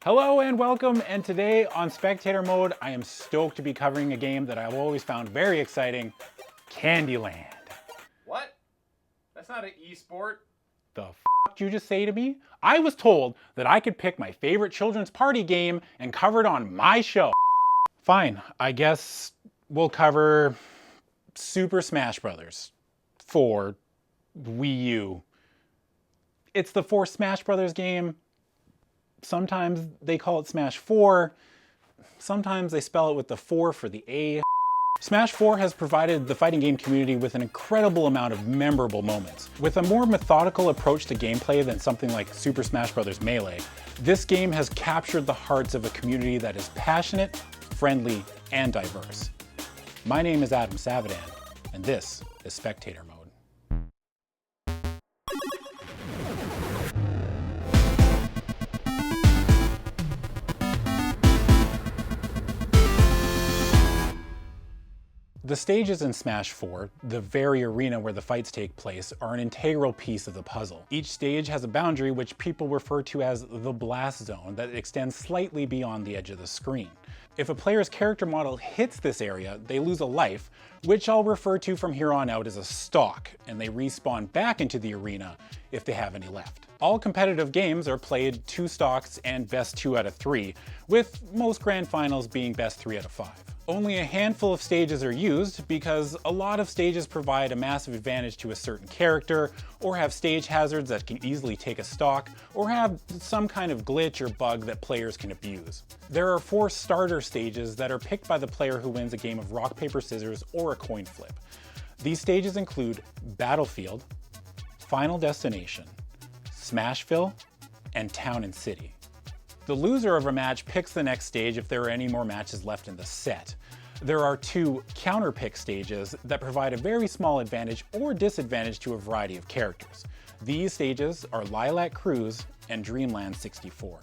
Hello and welcome, and today on Spectator Mode, I am stoked to be covering a game that I've always found very exciting, What? That's not an esport. The f did you just say to me? I was told that I could pick my favorite children's party game and cover it on my show. Fine, I guess we'll cover Super Smash Bros. For Wii U. It's the fourth Smash Bros. Game. Sometimes they call it Smash 4. Sometimes they spell it with the 4 for the A. Smash 4 has provided the fighting game community with an incredible amount of memorable moments. With a more methodical approach to gameplay than something like Super Smash Bros. Melee, this game has captured the hearts of a community that is passionate, friendly, and diverse. My name is Adam Savadan, and this is Spectator Mode. The stages in Smash 4, the very arena where the fights take place, are an integral piece of the puzzle. Each stage has a boundary which people refer to as the blast zone that extends slightly beyond the edge of the screen. If a player's character model hits this area, they lose a life, which I'll refer to from here on out as a stock, and they respawn back into the arena if they have any left. All competitive games are played 2 stocks and best 2 out of 3, with most grand finals being best 3 out of 5. Only a handful of stages are used because a lot of stages provide a massive advantage to a certain character, or have stage hazards that can easily take a stock, or have some kind of glitch or bug that players can abuse. There are 4 starter stages that are picked by the player who wins a game of rock, paper, scissors, or a coin flip. These stages include Battlefield, Final Destination, Smashville, and Town and City. The loser of a match picks the next stage if there are any more matches left in the set. There are 2 counter-pick stages that provide a very small advantage or disadvantage to a variety of characters. These stages are Lilac Cruise and Dreamland 64.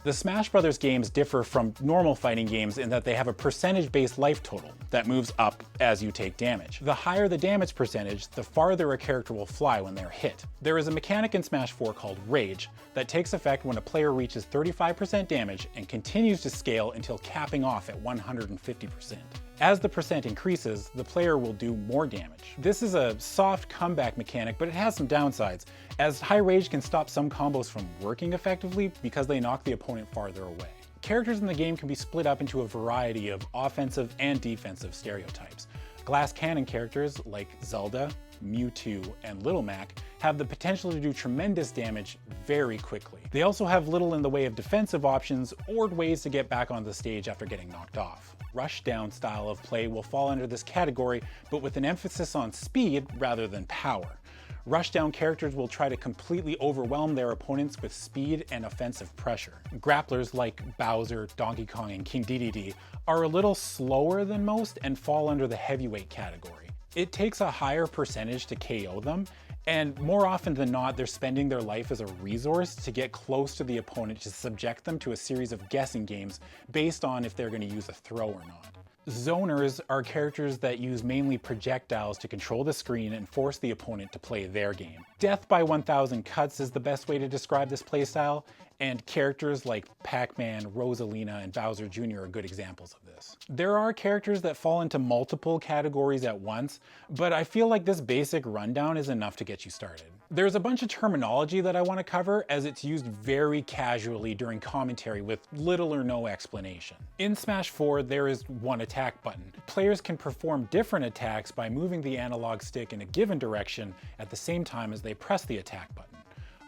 The Smash Bros. Games differ from normal fighting games in that they have a percentage-based life total that moves up as you take damage. The higher the damage percentage, the farther a character will fly when they're hit. There is a mechanic in Smash 4 called Rage that takes effect when a player reaches 35% damage and continues to scale until capping off at 150%. As the percent increases, the player will do more damage. This is a soft comeback mechanic, but it has some downsides, as high rage can stop some combos from working effectively because they knock the opponent farther away. Characters in the game can be split up into a variety of offensive and defensive stereotypes. Glass cannon characters like Zelda, Mewtwo, and Little Mac have the potential to do tremendous damage very quickly. They also have little in the way of defensive options or ways to get back on the stage after getting knocked off. Rushdown style of play will fall under this category, but with an emphasis on speed rather than power. Rushdown characters will try to completely overwhelm their opponents with speed and offensive pressure. Grapplers like Bowser, Donkey Kong, and King Dedede are a little slower than most and fall under the heavyweight category. It takes a higher percentage to KO them, and more often than not, they're spending their life as a resource to get close to the opponent to subject them to a series of guessing games based on if they're going to use a throw or not. Zoners are characters that use mainly projectiles to control the screen and force the opponent to play their game. Death by 1000 cuts is the best way to describe this playstyle, and characters like Pac-Man, Rosalina, and Bowser Jr. are good examples of this. There are characters that fall into multiple categories at once, but I feel like this basic rundown is enough to get you started. There's a bunch of terminology that I want to cover as it's used very casually during commentary with little or no explanation. In Smash 4, there is one attack button. Players can perform different attacks by moving the analog stick in a given direction at the same time as they press the attack button.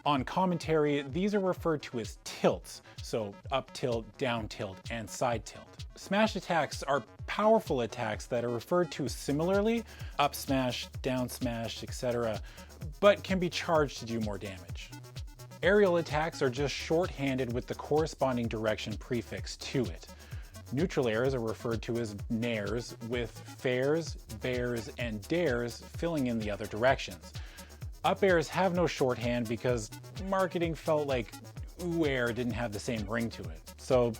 On commentary, these are referred to as tilts, so up tilt, down tilt, and side tilt. Smash attacks are powerful attacks that are referred to similarly, up smash, down smash, etc., but can be charged to do more damage. Aerial attacks are just shorthanded with the corresponding direction prefix to it. Neutral airs are referred to as nairs, with fairs, bears, and dares filling in the other directions. Up airs have no shorthand because marketing felt like ooh air didn't have the same ring to it, so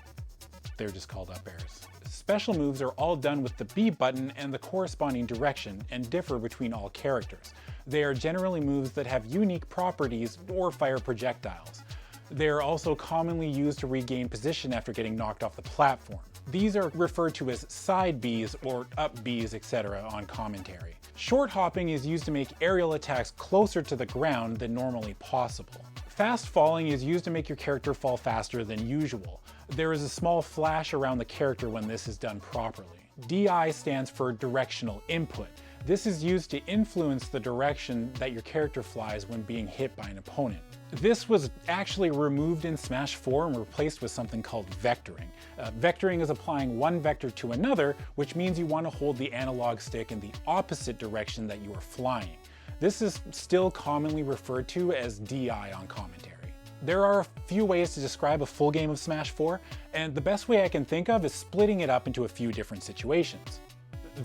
they're just called up airs. Special moves are all done with the B button and the corresponding direction and differ between all characters. They are generally moves that have unique properties or fire projectiles. They're also commonly used to regain position after getting knocked off the platform. These are referred to as side Bs or up Bs, etc. on commentary. Short hopping is used to make aerial attacks closer to the ground than normally possible. Fast falling is used to make your character fall faster than usual. There is a small flash around the character when this is done properly. DI stands for directional input. This is used to influence the direction that your character flies when being hit by an opponent. This was actually removed in Smash 4 and replaced with something called vectoring. Vectoring is applying one vector to another, which means you want to hold the analog stick in the opposite direction that you are flying. This is still commonly referred to as DI on commentary. There are a few ways to describe a full game of Smash 4, and the best way I can think of is splitting it up into a few different situations.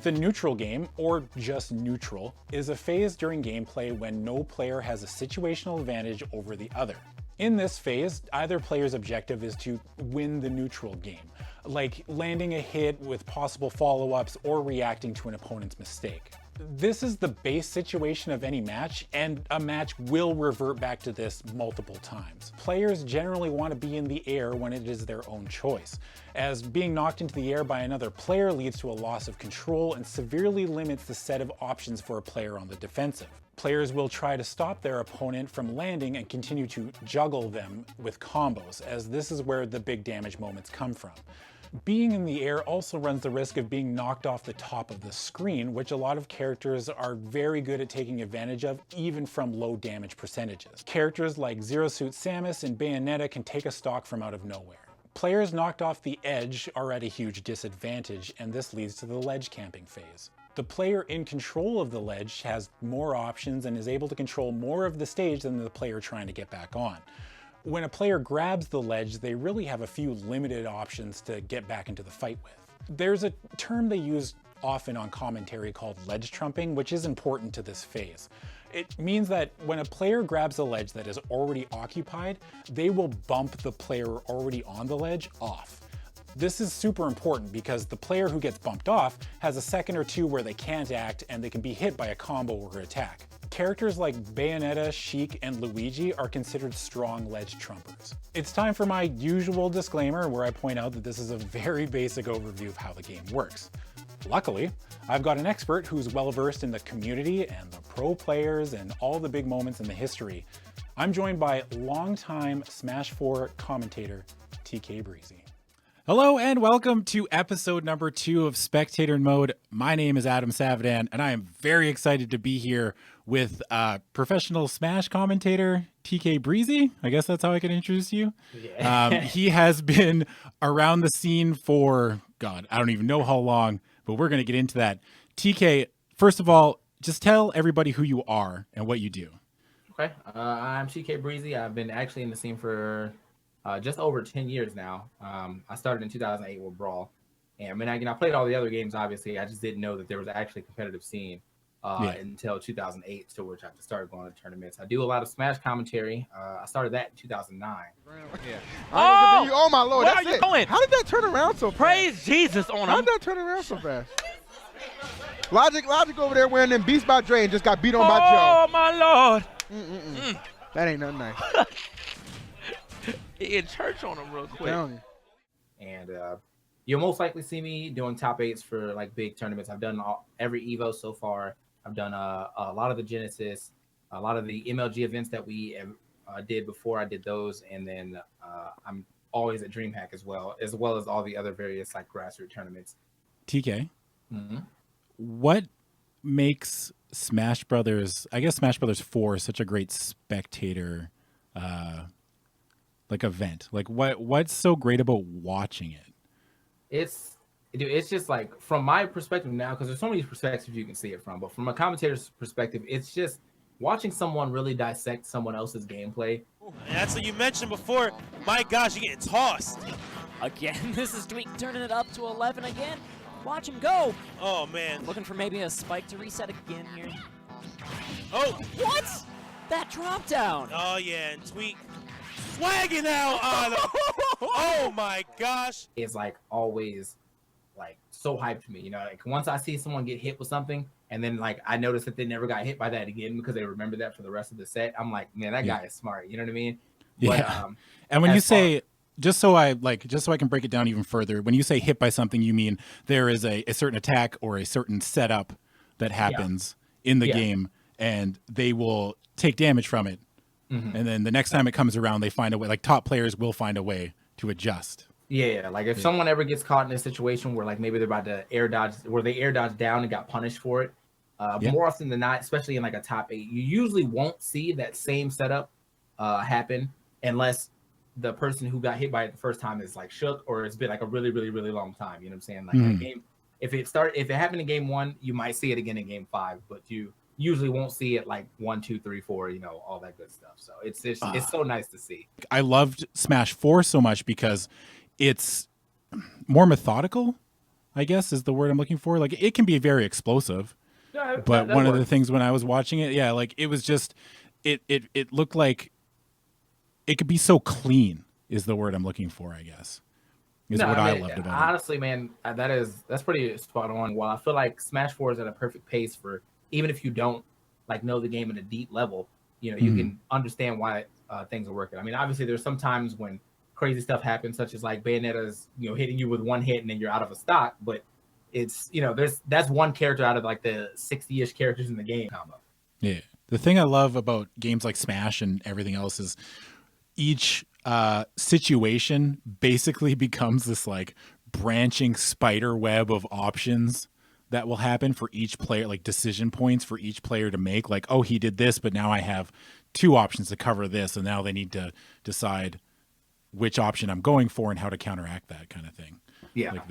The neutral game, or just neutral, is a phase during gameplay when no player has a situational advantage over the other. In this phase, either player's objective is to win the neutral game, like landing a hit with possible follow-ups or reacting to an opponent's mistake. This is the base situation of any match, and a match will revert back to this multiple times. Players generally want to be in the air when it is their own choice, as being knocked into the air by another player leads to a loss of control and severely limits the set of options for a player on the defensive. Players will try to stop their opponent from landing and continue to juggle them with combos, as this is where the big damage moments come from. Being in the air also runs the risk of being knocked off the top of the screen, which a lot of characters are very good at taking advantage of, even from low damage percentages. Characters like Zero Suit Samus and Bayonetta can take a stock from out of nowhere. Players knocked off the edge are at a huge disadvantage, and this leads to the ledge camping phase. The player in control of the ledge has more options and is able to control more of the stage than the player trying to get back on. When a player grabs the ledge, they really have a few limited options to get back into the fight with. There's a term they use often on commentary called ledge trumping, which is important to this phase. It means that when a player grabs a ledge that is already occupied, they will bump the player already on the ledge off. This is super important because the player who gets bumped off has a second or two where they can't act and they can be hit by a combo or attack. Characters like Bayonetta, Sheik, and Luigi are considered strong ledge trumpers. It's time for my usual disclaimer where I point out that this is a very basic overview of how the game works. Luckily, I've got an expert who's well-versed in the community and the pro players and all the big moments in the history. I'm joined by longtime Smash 4 commentator TKbreezy. Hello and welcome to episode number 2 of Spectator Mode. My name is Adam Savadan and I am very excited to be here with professional Smash commentator TKbreezy. I guess that's how I can introduce you. Yeah. He has been around the scene for, God, I don't even know how long, but we're going to get into that. TK, first of all, just tell everybody who you are and what you do. Okay, I'm TKbreezy. I've been actually in the scene for just over 10 years now. I started in 2008 with Brawl. And I mean, I played all the other games, obviously. I just didn't know that there was actually a competitive scene until 2008, to which I started going to tournaments. I do a lot of Smash commentary. I started that in 2009. Yeah. Oh my Lord, where that's are you it. going? How did that turn around so fast? Praise Jesus on How him. did that turn around so fast? Logic over there wearing them Beats by Dre and just got beat on by Joe. Oh, my Lord. That ain't nothing nice. In church on him real quick. And you'll most likely see me doing top 8s for like big tournaments. I've done every Evo so far. I've done a lot of the Genesis, a lot of the MLG events that we did before I did those. And then I'm always at DreamHack as well as all the other various like grassroots tournaments. TK, what makes Smash Brothers, I guess Smash Brothers 4 such a great spectator like event? Like what's so great about watching it? It's just like from my perspective now, because there's so many perspectives you can see it from, but from a commentator's perspective, it's just watching someone really dissect someone else's gameplay. And that's what you mentioned before. My gosh, you're getting tossed. Again, this is Tweak turning it up to 11 again. Watch him go. Oh, man. Looking for maybe a spike to reset again here. Oh. What? That drop down. Oh, yeah, and Tweak swagging out on him. Oh, my gosh. It's like always like so hyped me, you know, like once I see someone get hit with something and then like I notice that they never got hit by that again because they remember that for the rest of the set, I'm like, man, that guy is smart, you know what I mean? Yeah. But, And when you say, just so I can break it down even further, when you say hit by something, you mean there is a certain attack or a certain setup that happens in the game, and they will take damage from it. And then the next time it comes around, they find a way, like top players will find a way to adjust. Yeah, like if someone ever gets caught in a situation where like maybe they're about to air dodge, where they air dodge down and got punished for it, more often than not, especially in like a top 8, you usually won't see that same setup happen unless the person who got hit by it the first time is like shook, or it's been like a really, really, really long time. You know what I'm saying? Like a game, if it happened in game 1, you might see it again in game 5, but you usually won't see it like 1, 2, 3, 4, you know, all that good stuff. So it's so nice to see. I loved Smash 4 so much because it's more methodical, I guess is the word I'm looking for. Like it can be very explosive, but one of the things when I was watching it, like it was just, it looked like it could be so clean is the word I'm looking for, I guess. I loved about it. Honestly, man, that's pretty spot on. While I feel like Smash 4 is at a perfect pace for, even if you don't like know the game at a deep level, you know, you can understand why things are working. I mean, obviously there's some times when crazy stuff happens, such as like Bayonetta's, you know, hitting you with one hit and then you're out of a stock, but it's, you know, that's one character out of like the 60-ish characters in the game combo. Yeah. The thing I love about games like Smash and everything else is each situation basically becomes this like branching spider web of options that will happen for each player, like decision points for each player to make. Like, oh, he did this, but now I have 2 options to cover this, and now they need to decide which option I'm going for and how to counteract that kind of thing. Yeah, like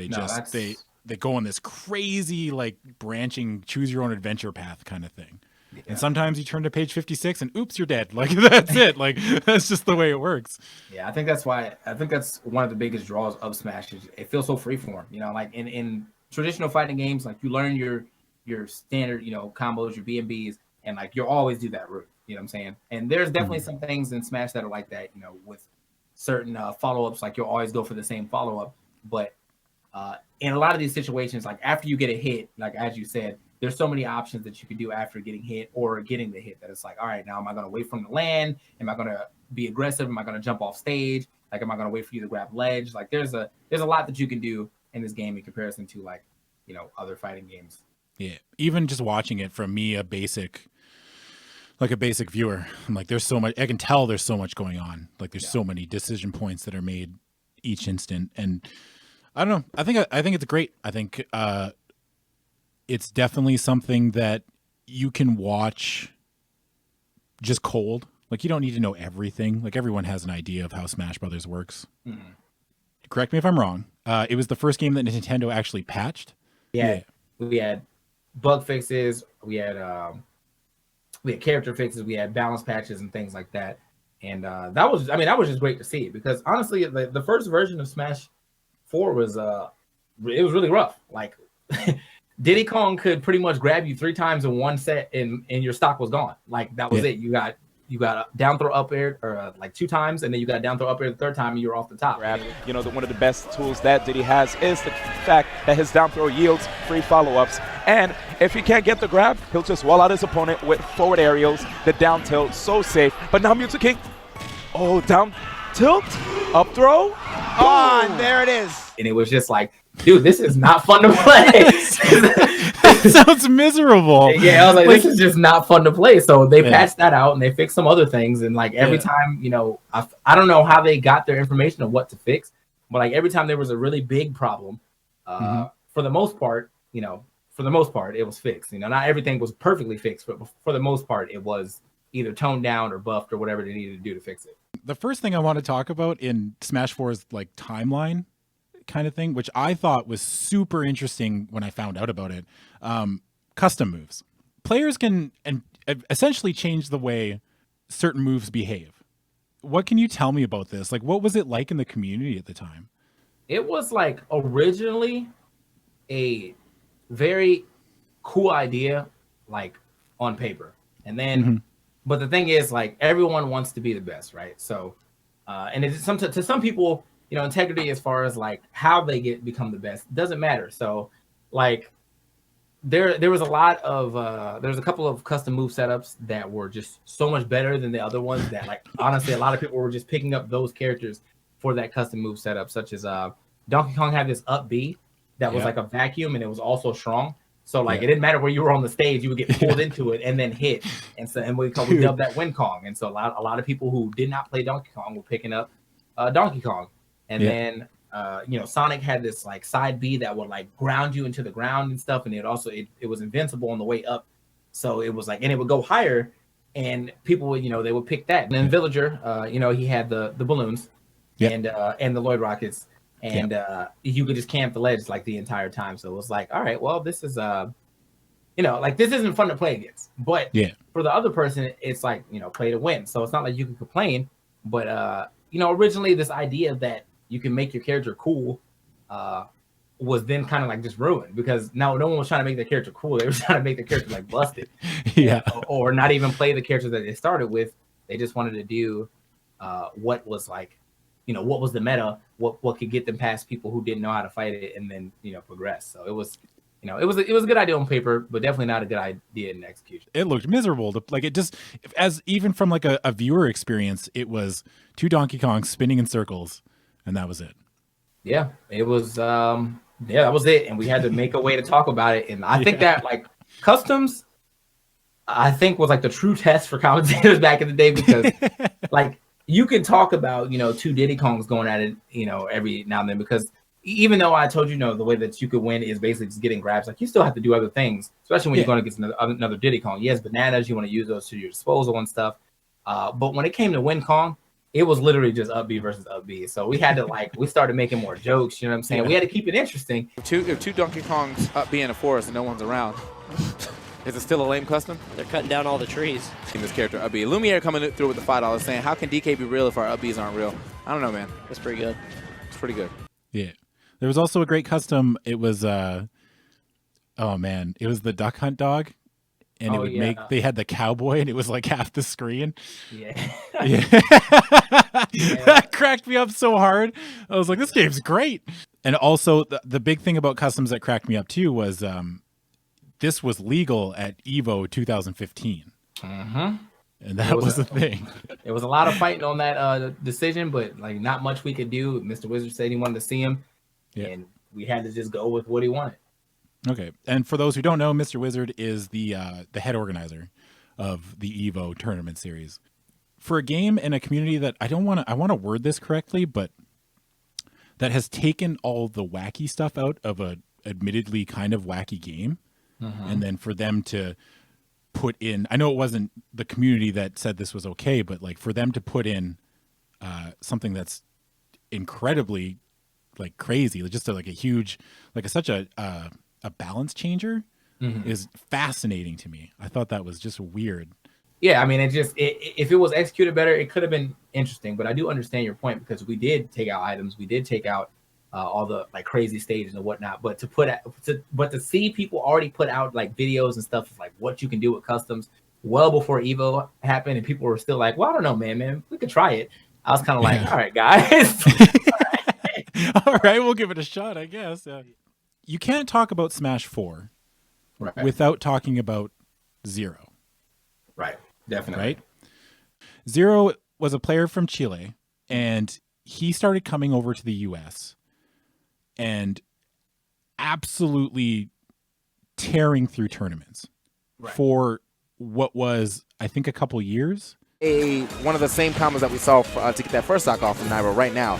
they go on this crazy like branching choose your own adventure path kind of thing. Yeah. And sometimes you turn to page 56 and oops, you're dead. Like that's it. Like that's just the way it works. Yeah, I think that's one of the biggest draws of Smash is it feels so freeform. You know, like in traditional fighting games, like you learn your standard, you know, combos, your B&Bs, and like you'll always do that route. You know what I'm saying? And there's definitely some things in Smash that are like that, you know, with certain follow-ups, like you'll always go for the same follow-up. But in a lot of these situations, like after you get a hit, like as you said, there's so many options that you can do after getting hit or getting the hit that it's like, all right, now am I going to wait for him to land? Am I going to be aggressive? Am I going to jump off stage? Like, am I going to wait for you to grab ledge? Like there's a lot that you can do in this game in comparison to like, you know, other fighting games. Yeah. Even just watching it from me, a basic viewer, I'm like, there's so much, I can tell there's so much going on. Like there's so many decision points that are made each instant. And I don't know. I think it's great. I think it's definitely something that you can watch just cold. Like you don't need to know everything. Like everyone has an idea of how Smash Brothers works. Mm-hmm. Correct me if I'm wrong. It was the first game that Nintendo actually patched. Yeah. We had bug fixes. We had character fixes. We had balance patches and things like that. And that was just great to see because honestly, the first version of Smash 4 was it was really rough. Like Diddy Kong could pretty much grab you 3 times in one set and your stock was gone. Like that was it. You got a down throw up air or like 2 times, and then you got a down throw up air the 3rd time and you're off the top. You know, one of the best tools that Diddy has is the fact that his down throw yields free follow-ups. And if he can't get the grab, he'll just wall out his opponent with forward aerials, the down tilt, so safe. But now Mewtwo King, down tilt, up throw. Oh, and there it is. And it was just like, dude, this is not fun to play. That sounds miserable. Yeah, I was like, this is just not fun to play. So they patched that out and they fixed some other things. And like every time, you know, I don't know how they got their information of what to fix, but like every time there was a really big problem, for the most part, it was fixed. You know, not everything was perfectly fixed, but for the most part, it was either toned down or buffed or whatever they needed to do to fix it. The first thing I want to talk about in Smash 4's like timeline kind of thing, which I thought was super interesting when I found out about it. Custom moves. Players can essentially change the way certain moves behave. What can you tell me about this? Like, what was it like in the community at the time? It was like originally a very cool idea, like on paper. And then, but the thing is, like, everyone wants to be the best, right? So, and it's to some people, you know, integrity as far as like how they become the best doesn't matter. So, like, there was a lot of there's a couple of custom move setups that were just so much better than the other ones that, like, honestly, a lot of people were just picking up those characters for that custom move setup, such as Donkey Kong had this up B that was like a vacuum, and it was also strong. So like it didn't matter where you were on the stage, you would get pulled into it and then hit. And so, and we dubbed that Win Kong. And so a lot of people who did not play Donkey Kong were picking up Donkey Kong. And then you know, Sonic had this like side B that would like ground you into the ground and stuff, and it was invincible on the way up. So it was like, and it would go higher, and people would, you know, they would pick that. And then Villager, you know, he had the balloons and the Lloyd rockets. And you could just camp the ledge like the entire time. So it was like, all right, well, this is you know, like this isn't fun to play against. But for the other person, it's like, you know, play to win. So it's not like you can complain. But you know, originally this idea that you can make your character cool was then kind of like just ruined, because now no one was trying to make their character cool. They were trying to make their character like busted. Or not even play the character that they started with. They just wanted to do what was like, you know, what was the meta, what could get them past people who didn't know how to fight it, and then, you know, progress. So it was, you know, it was a good idea on paper, but definitely not a good idea in execution. It looked miserable. Like it just, as even from like a viewer experience, it was two Donkey Kongs spinning in circles, and that was it. Yeah, it was. That was it, and we had to make a way to talk about it. And I think that like customs, I think was like the true test for commentators back in the day, because like, you can talk about, you know, two Diddy Kongs going at it, you know, every now and then, because even though I told you, know, the way that you could win is basically just getting grabs, like you still have to do other things, especially when you're going against another Diddy Kong. Yes, bananas, you want to use those to your disposal and stuff. But when it came to Win Kong, it was literally just up B versus up B. So we had to like, we started making more jokes, you know what I'm saying? We had to keep it interesting. If two Donkey Kongs up B in a forest and no one's around, is it still a lame custom? They're cutting down all the trees. In this character, up B. Lumiere coming through with the $5 saying, how can DK be real if our up Bs aren't real? I don't know, man. That's pretty good. It's pretty good. Yeah. There was also a great custom. It was, oh man, it was the Duck Hunt dog. And it would make, they had the cowboy, and it was like half the screen. That cracked me up so hard. I was like, this game's great. And also the big thing about customs that cracked me up too was, this was legal at EVO 2015. And that was the thing. There was a lot of fighting on that decision, but like not much we could do. Mr. Wizard said he wanted to see him, and we had to just go with what he wanted. Okay. And for those who don't know, Mr. Wizard is the head organizer of the EVO tournament series. For a game and a community that I want to word this correctly, but that has taken all the wacky stuff out of a admittedly kind of wacky game. And then for them to put in, I know it wasn't the community that said this was okay, but like for them to put in something that's incredibly like crazy, just like a huge, like such a balance changer is fascinating to me. I thought that was just weird. Yeah, I mean, if it was executed better, it could have been interesting. But I do understand your point, because we did take out items, we did take out all the like crazy stages and whatnot, but to see people already put out like videos and stuff of like what you can do with customs well before Evo happened, and people were still like, well, I don't know, man, we could try it. I was kind of like, all right, guys. All right, we'll give it a shot, I guess. You can't talk about Smash 4 without talking about Zero. Right, definitely. Right? Zero was a player from Chile, and he started coming over to the US and absolutely tearing through tournaments for what was, I think, a couple years. One of the same combos that we saw to get that first stock off from Nairo right now.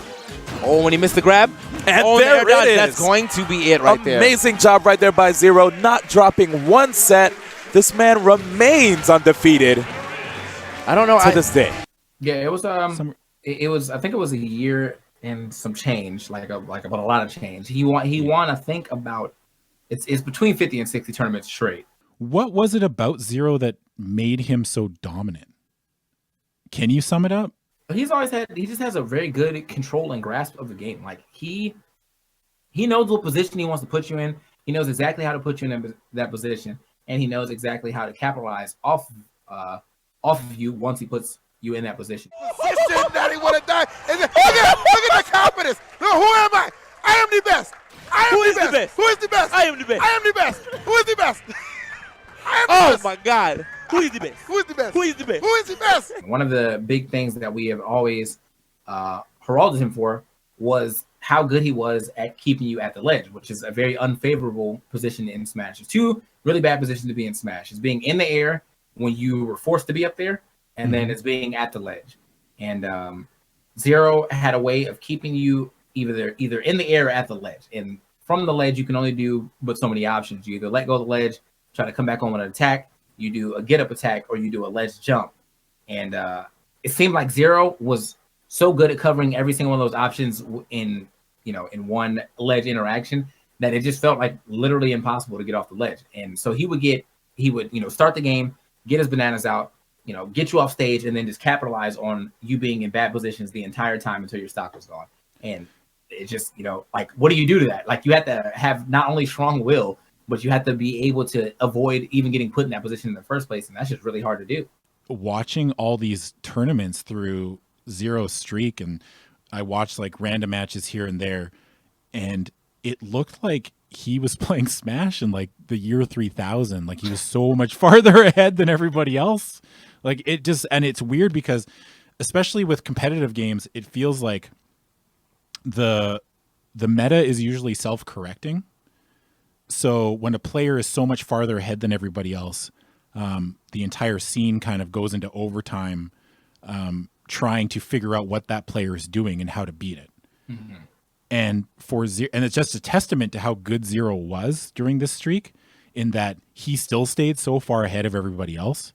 Oh, when he missed the grab. And there it is. That's going to be it right there. Amazing job right there by Zero, not dropping one set. This man remains undefeated. I don't know. To this day. Yeah, it was it was, I think it was a year and some change, like about a lot of change. He won, I think, about it's between 50 and 60 tournaments straight. What was it about Zero that made him so dominant? Can you sum it up? He just has a very good control and grasp of the game. Like he knows what position he wants to put you in. He knows exactly how to put you in that position, and he knows exactly how to capitalize off of you once he puts you in that position. Daddy would have died. Look at the confidence. Look, who am I? I am the best. I Who is the best? Who is the best? I am the best. I am the best. Who is the best? I am the Oh best. my God. Who is the best? Who is the best? Who is the best? Who is the best? One of the big things that we have always heralded him for was how good he was at keeping you at the ledge, which is a very unfavorable position in Smash. There's two really bad positions to be in Smash. It's being in the air when you were forced to be up there, and then it's being at the ledge. And Zero had a way of keeping you either in the air or at the ledge. And from the ledge, you can only do but so many options. You either let go of the ledge, try to come back on with an attack, you do a get-up attack, or you do a ledge jump. And it seemed like Zero was so good at covering every single one of those options in one ledge interaction that it just felt like literally impossible to get off the ledge. And so he would start the game, get his bananas out, get you off stage, and then just capitalize on you being in bad positions the entire time until your stock was gone. And it just, like, what do you do to that? Like, you have to have not only strong will, but you have to be able to avoid even getting put in that position in the first place. And that's just really hard to do. Watching all these tournaments through Zero's streak, and I watched like random matches here and there, and it looked like he was playing Smash in like the year 3000. Like, he was so much farther ahead than everybody else. Like, it just, and it's weird because especially with competitive games, it feels like the meta is usually self-correcting. So when a player is so much farther ahead than everybody else, the entire scene kind of goes into overtime, trying to figure out what that player is doing and how to beat it. Mm-hmm. And and it's just a testament to how good Zero was during this streak, in that he still stayed so far ahead of everybody else.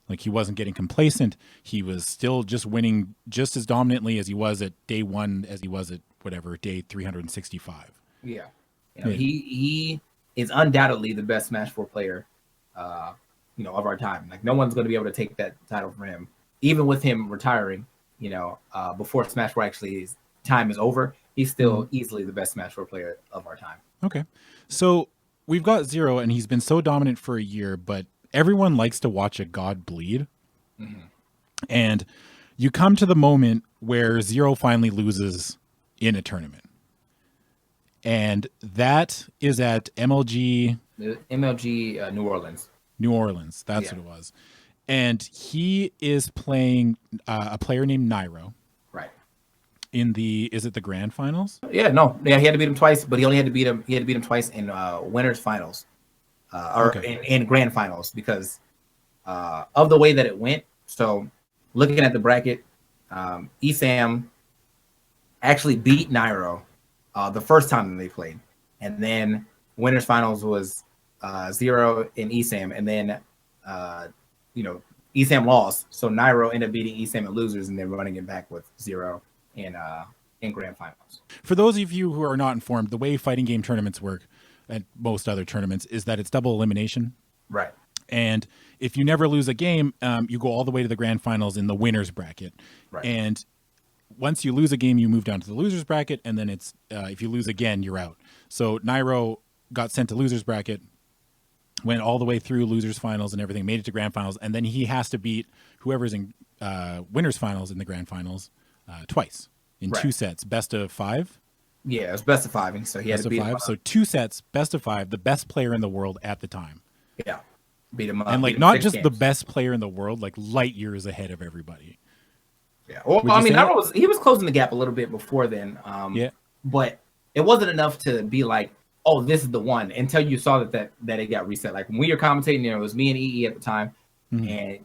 Like, he wasn't getting complacent. He was still just winning just as dominantly as he was at day one, as he was at day 365. Yeah. He is undoubtedly the best Smash 4 player, of our time. Like, no one's going to be able to take that title from him, even with him retiring. Before Smash 4 actually time is over, he's still easily the best Smash 4 player of our time. Okay, so we've got Zero, and he's been so dominant for a year, but everyone likes to watch a god bleed. Mm-hmm. And you come to the moment where Zero finally loses in a tournament. And that is at MLG New Orleans. New Orleans, that's what it was. And he is playing a player named Nairo. Right. Is it the grand finals? He had to beat him twice, but he only had to beat him twice in winners finals. In grand finals, because of the way that it went. So looking at the bracket, ESAM actually beat Nairo the first time that they played. And then winners finals was Zero and ESAM. And then, ESAM lost. So Nairo ended up beating ESAM at losers and then running it back with Zero in grand finals. For those of you who are not informed, the way fighting game tournaments work, and most other tournaments, is that it's double elimination. Right. And if you never lose a game, you go all the way to the grand finals in the winners bracket. Right. And once you lose a game, you move down to the losers bracket, and then it's if you lose again, you're out. So Nairo got sent to losers bracket, went all the way through losers finals and everything, made it to grand finals, and then he has to beat whoever's in winners finals in the grand finals twice in 2 sets, best of 5. Yeah, it was best of 5, and so he had to beat him up. So 2 sets, best of 5, the best player in the world at the time. Yeah, beat him up. And like, not just the best player in the world, like light years ahead of everybody. Yeah, well, he was closing the gap a little bit before then. But it wasn't enough to be like, oh, this is the one, until you saw that it got reset. Like, when we were commentating, it was me and EE at the time, and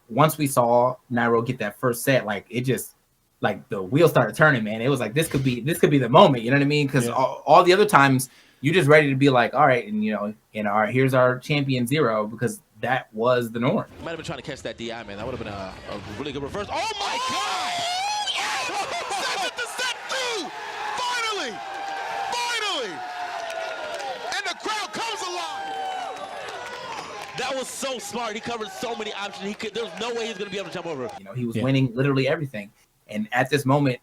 once we saw Nairo get that first set, like, it just, like, the wheel started turning, man. It was like, this could be the moment, you know what I mean? Because all the other times, you just ready to be like, all right, and all right, here's our champion Zero, because that was the norm. Might have been trying to catch that DI, man. That would have been a really good reverse. Oh my God! Set the set through! Finally! And the crowd comes alive! That was so smart. He covered so many options. There was no way he was going to be able to jump over. He was winning literally everything. And at this moment,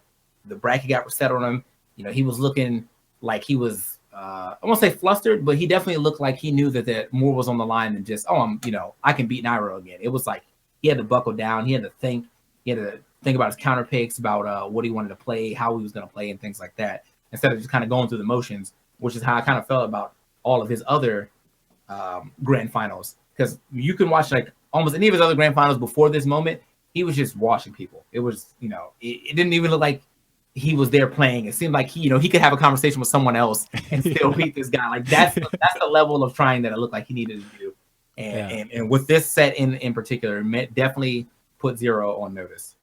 the bracket got reset on him. He was looking like he was, I won't say flustered, but he definitely looked like he knew that more was on the line than just, I can beat Nairo again. It was like he had to buckle down. He had to think. He had to think about his counter picks, about what he wanted to play, how he was going to play, and things like that. Instead of just kind of going through the motions, which is how I kind of felt about all of his other grand finals. Because you can watch like almost any of his other grand finals before this moment, he was just washing people. It was, you know, it didn't even look like he was there playing. It seemed like he could have a conversation with someone else and still beat this guy. Like that's the level of trying that it looked like he needed to do. And with this set in particular, it definitely put Zero on notice.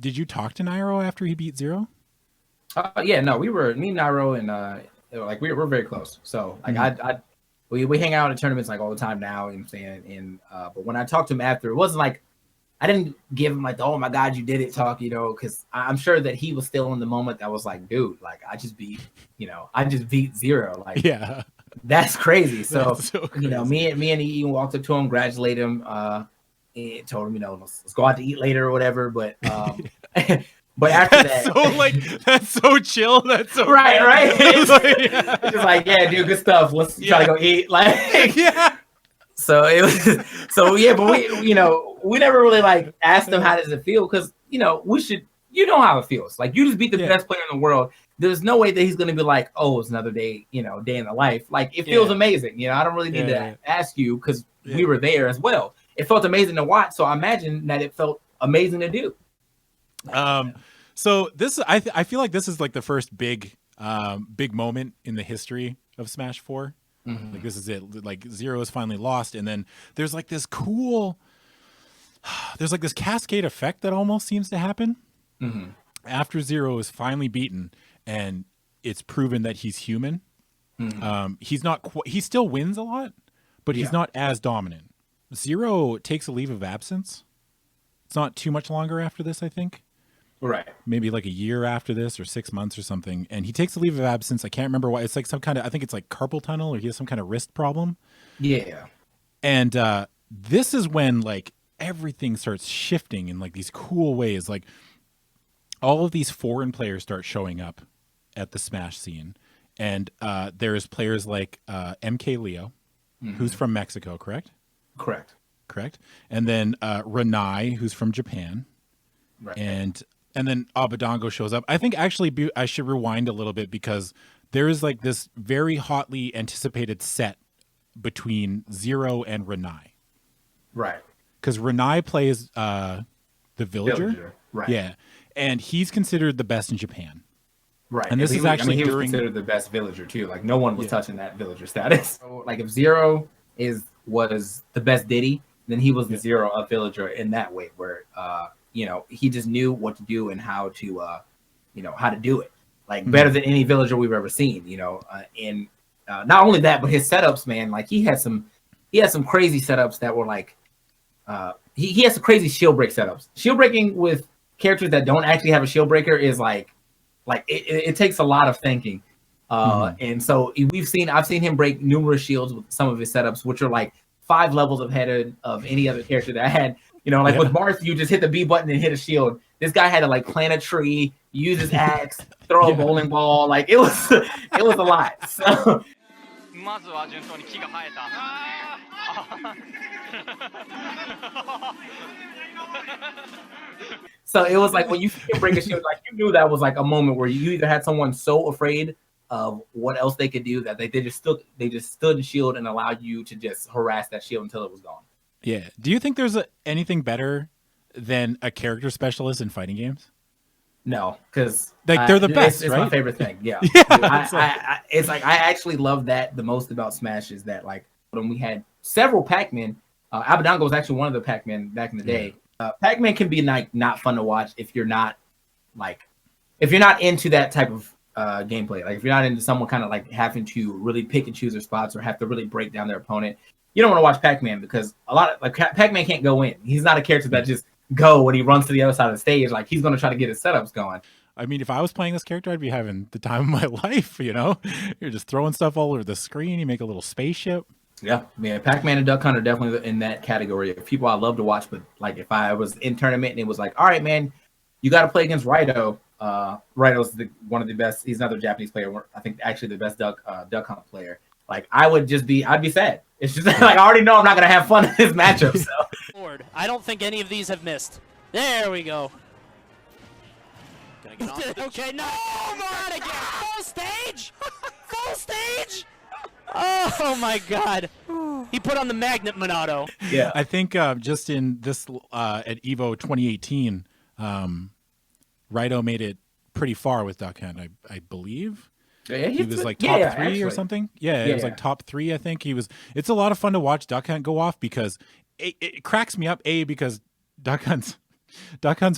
Did you talk to Nairo after he beat Zero? Yeah, no, me and Nairo and like we're very close. So like we hang out in tournaments like all the time now. You know what I'm saying? And but when I talked to him after, it wasn't like I didn't give him like the, oh my God, you did it talk, you know, because I'm sure that he was still in the moment that was like, dude, like I just beat Zero. Like, Yeah, that's crazy. So, That's so crazy. you know, me and Ian walked up to him, congratulated him, and told him, you know, let's go out to eat later or whatever. But but after that's that, so like that's so chill. That's so right. It's like, yeah. It's just like, yeah, dude, good stuff. Let's try to go eat. Like, Yeah. So it was, so yeah, but we never really like asked him how does it feel, because you know how it feels. Like you just beat the best player in the world. There's no way that he's gonna be like, oh, it's another day, day in the life. Like it feels amazing. I don't really need to ask you because we were there as well. It felt amazing to watch, so I imagine that it felt amazing to do. So this I feel like this is like the first big moment in the history of Smash 4. Mm-hmm. Like this is it. Like Zero is finally lost, and then there's like this cool, there's like this cascade effect that almost seems to happen after Zero is finally beaten, and it's proven that he's human. He's not. He still wins a lot, but he's not as dominant. Zero takes a leave of absence. It's not too much longer after this, I think. Right. Maybe like a year after this or 6 months or something. And he takes a leave of absence. I can't remember why. It's like some kind of, I think it's like carpal tunnel, or he has some kind of wrist problem. Yeah. And this is when like everything starts shifting in like these cool ways. Like all of these foreign players start showing up at the Smash scene. And there's players like MK Leo, who's from Mexico, correct? Correct. And then Renai, who's from Japan. Right. And then Abadango shows up. I think actually I should rewind a little bit, because there is like this very hotly anticipated set between Zero and Renai. Right. Because Renai plays the villager. Right. Yeah. And he's considered the best in Japan. Right. And this is actually he was during... considered the best villager too. Like no one was touching that villager status. So, like if Zero was the best Diddy, then he was the Zero of villager in that way, where he just knew what to do and how to do it, like better than any villager we've ever seen. And not only that, but his setups, man, like he had some crazy setups that were like, he has some crazy shield break setups. Shield breaking with characters that don't actually have a shield breaker is like it takes a lot of thinking. And so I've seen him break numerous shields with some of his setups, which are like 5 levels ahead of any other character that I had. With Marth, you just hit the B button and hit a shield. This guy had to like plant a tree, use his axe, throw a bowling ball. Like it was a lot. So. So it was like when you see him break a shield, like you knew that was like a moment where you either had someone so afraid of what else they could do that they just stood the shield and allowed you to just harass that shield until it was gone. Yeah. Do you think there's anything better than a character specialist in fighting games? No, because like they're the best. It's right? my favorite thing. Yeah. It's like I actually love that the most about Smash is that like when we had several Pac-Man, Abadango was actually one of the Pac-Man back in the day. Pac-Man can be like not fun to watch if you're not into that type of gameplay. Like if you're not into someone kind of like having to really pick and choose their spots or have to really break down their opponent. You don't want to watch Pac-Man because a lot of like Pac-Man can't go in. He's not a character that just go when he runs to the other side of the stage. Like he's going to try to get his setups going. I mean, if I was playing this character, I'd be having the time of my life, you know? You're just throwing stuff all over the screen. You make a little spaceship. Yeah, man, Pac-Man and Duck Hunt are definitely in that category of people I love to watch. But like, if I was in tournament and it was like, all right, man, you got to play against Raito. Raito's one of the best. He's another Japanese player. I think actually the best Duck Hunt player. Like, I'd be sad. It's just like, I already know I'm not gonna have fun in this matchup. So. Lord, I don't think any of these have missed. There we go. Gonna get off the Okay, no, not again. Full stage? Full stage? Oh my God. He put on the magnet Monado. Yeah. I think just in this at EVO 2018, Raito made it pretty far with Duck Hunt, I believe. Yeah, he was like top 3 actually. or something. Yeah, it was like top 3, I think. It's a lot of fun to watch Duck Hunt go off because it cracks me up, because Duck Hunt's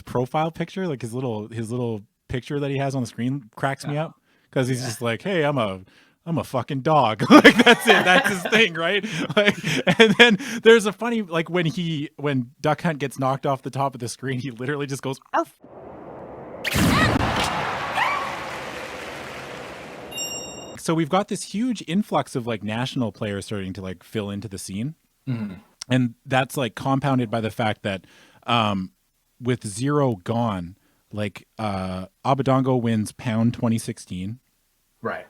profile picture, like his little picture that he has on the screen, cracks me up because he's just like, hey, I'm a fucking dog. Like, that's it. That's his thing, right? Like, and then there's a funny, like, when Duck Hunt gets knocked off the top of the screen, he literally just goes, arf. So we've got this huge influx of like national players starting to like fill into the scene. Mm-hmm. And that's like compounded by the fact that with Zero gone, like Abadongo wins Pound 2016. Right.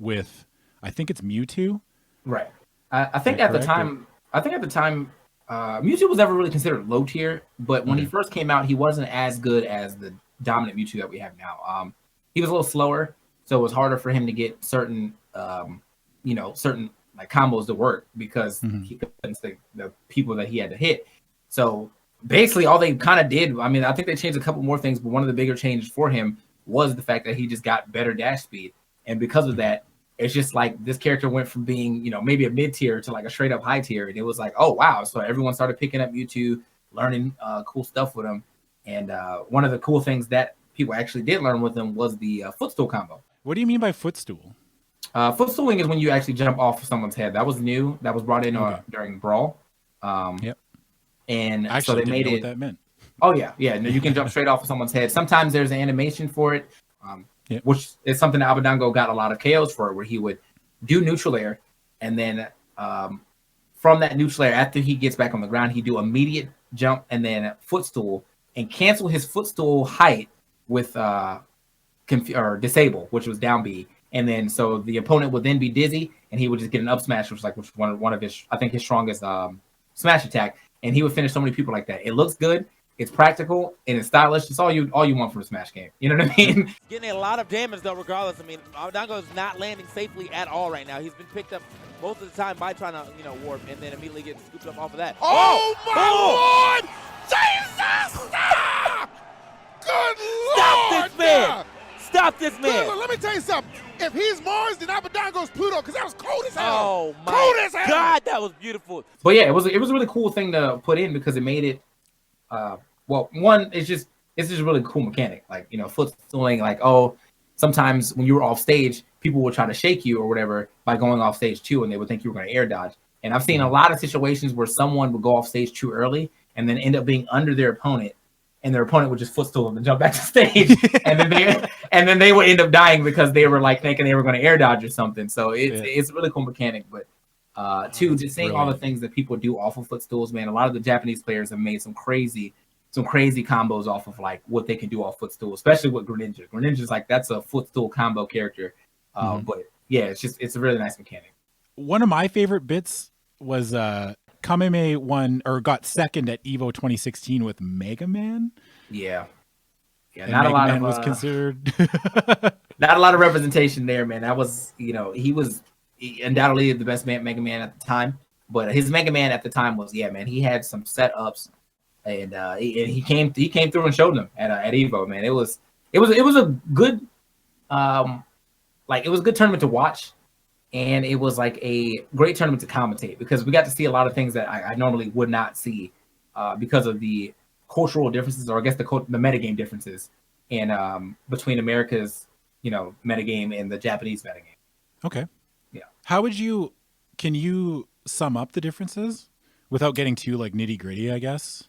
With, I think it's Mewtwo. Right. I think at the time, Mewtwo was never really considered low tier, but when he first came out, he wasn't as good as the dominant Mewtwo that we have now. He was a little slower, so it was harder for him to get certain like combos to work because he couldn't stick the people that he had to hit. So basically, all they kind of did, I mean, I think they changed a couple more things, but one of the bigger changes for him was the fact that he just got better dash speed. And because of that, it's just like this character went from being, maybe a mid tier to like a straight up high tier. And it was like, oh, wow. So everyone started picking up Mewtwo, learning cool stuff with him. And one of the cool things that people actually did learn with him was the footstool combo. What do you mean by footstool? Footstooling is when you actually jump off of someone's head. That was new. That was brought in during Brawl. Yep. And I so actually they didn't made know it. what that meant. Oh, yeah. Yeah. No, you can jump straight off of someone's head. Sometimes there's an animation for it. Which is something that Abadongo got a lot of KOs for, where he would do neutral air, and then from that neutral air, after he gets back on the ground, he'd do immediate jump and then footstool, and cancel his footstool height with disable, which was down B. And then so the opponent would then be dizzy, and he would just get an up smash, which was like one of his, I think, his strongest smash attack, and he would finish so many people like that. It looks good. It's practical and it's stylish. It's all you want from a Smash game. You know what I mean? Getting a lot of damage though, regardless. I mean, Abadongo is not landing safely at all right now. He's been picked up most of the time by trying to, warp and then immediately get scooped up off of that. Oh my Lord! Jesus! Stop! Good Stop Lord! this man! Stop this man! Look, let me tell you something. If he's Mars, then Abadongo's Pluto, because that was cold as hell. Oh my cold as hell. God, that was beautiful. But yeah, it was a really cool thing to put in because it made it. One, it's just a really cool mechanic. Like, footstooling, like, sometimes when you were off stage, people would try to shake you or whatever by going off stage too, and they would think you were going to air dodge. And I've seen a lot of situations where someone would go off stage too early and then end up being under their opponent, and their opponent would just footstool them and jump back to stage, and then they would end up dying because they were like thinking they were going to air dodge or something. So it's a really cool mechanic. But just seeing all the things that people do off of footstools, man, a lot of the Japanese players have made some crazy combos off of like what they can do off footstool, especially with Greninja. Greninja's like, that's a footstool combo character. But yeah, it's a really nice mechanic. One of my favorite bits was Kameme won or got second at EVO 2016 with Mega Man. Yeah, and not Mega a lot Man of was considered. Not a lot of representation there, man. That was, he was undoubtedly the best Mega Man at the time. But his Mega Man at the time was, man, he had some setups, and he came through and showed them at EVO, man. It was a good it was a good tournament to watch, and it was like a great tournament to commentate because we got to see a lot of things that I normally would not see because of the cultural differences, or I guess the metagame differences in between America's metagame and the Japanese metagame. Okay. Yeah. How would you? Can you sum up the differences without getting too like nitty gritty? I guess.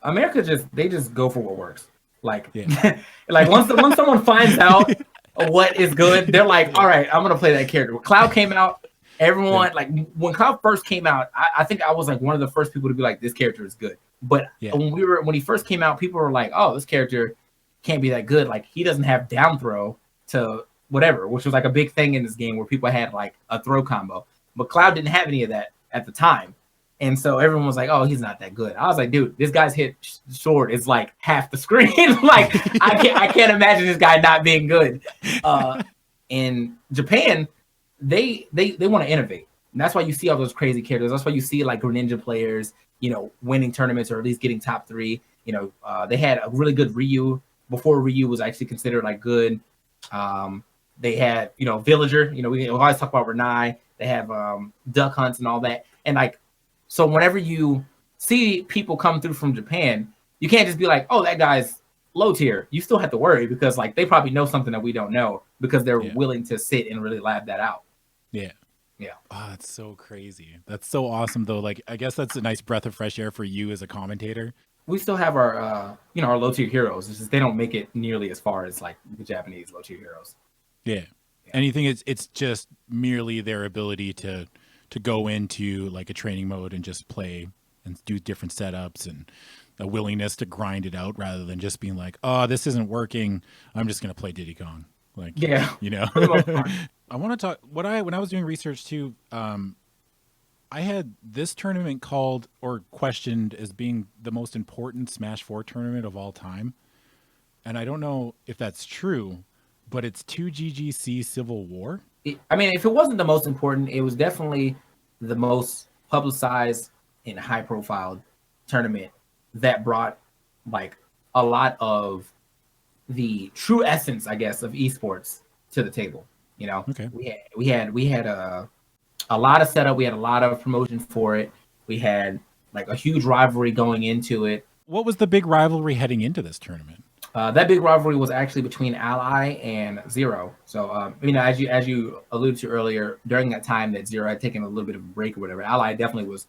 America just go for what works. Like, Yeah. like once someone finds out what is good, they're like, all right, I'm gonna play that character. When Cloud came out, everyone like when Cloud first came out, I think I was like one of the first people to be like, this character is good. But when he first came out, people were like, oh, this character can't be that good. Like, he doesn't have down throw to whatever, which was like a big thing in this game where people had like a throw combo. But Cloud didn't have any of that at the time. And so everyone was like, oh, he's not that good. I was like, dude, this guy's hit short is like half the screen. Like, I can't imagine this guy not being good. In Japan, they want to innovate. And that's why you see all those crazy characters. That's why you see like Greninja players, you know, winning tournaments or at least getting top 3. You know, they had a really good Ryu before Ryu was actually considered like good. They had, you know, Villager. You know, we always talk about Renai. They have Duck Hunts and all that. And like, so whenever you see people come through from Japan, you can't just be like, oh, that guy's low tier. You still have to worry because like they probably know something that we don't know because they're willing to sit and really lab that out. Yeah. Yeah. Oh, that's so crazy. That's so awesome though. Like, I guess that's a nice breath of fresh air for you as a commentator. We still have our, you know, our low tier heroes. It's just they don't make it nearly as far as like the Japanese low tier heroes. Yeah. Anything. It's just merely their ability to go into like a training mode and just play and do different setups and a willingness to grind it out rather than just being like, oh, this isn't working, I'm just going to play Diddy Kong. Like, you know, I want to talk when I was doing research too, I had this tournament called or questioned as being the most important Smash 4 tournament of all time. And I don't know if that's true, but it's 2GGC Civil War. I mean, if it wasn't the most important, it was definitely the most publicized and high-profile tournament that brought like a lot of the true essence, I guess, of esports to the table. You know, we had a lot of setup. We had a lot of promotion for it. We had like a huge rivalry going into it. What was the big rivalry heading into this tournament? That big rivalry was actually between Ally and Zero. So, you know, as you alluded to earlier, during that time that Zero had taken a little bit of a break or whatever, Ally definitely was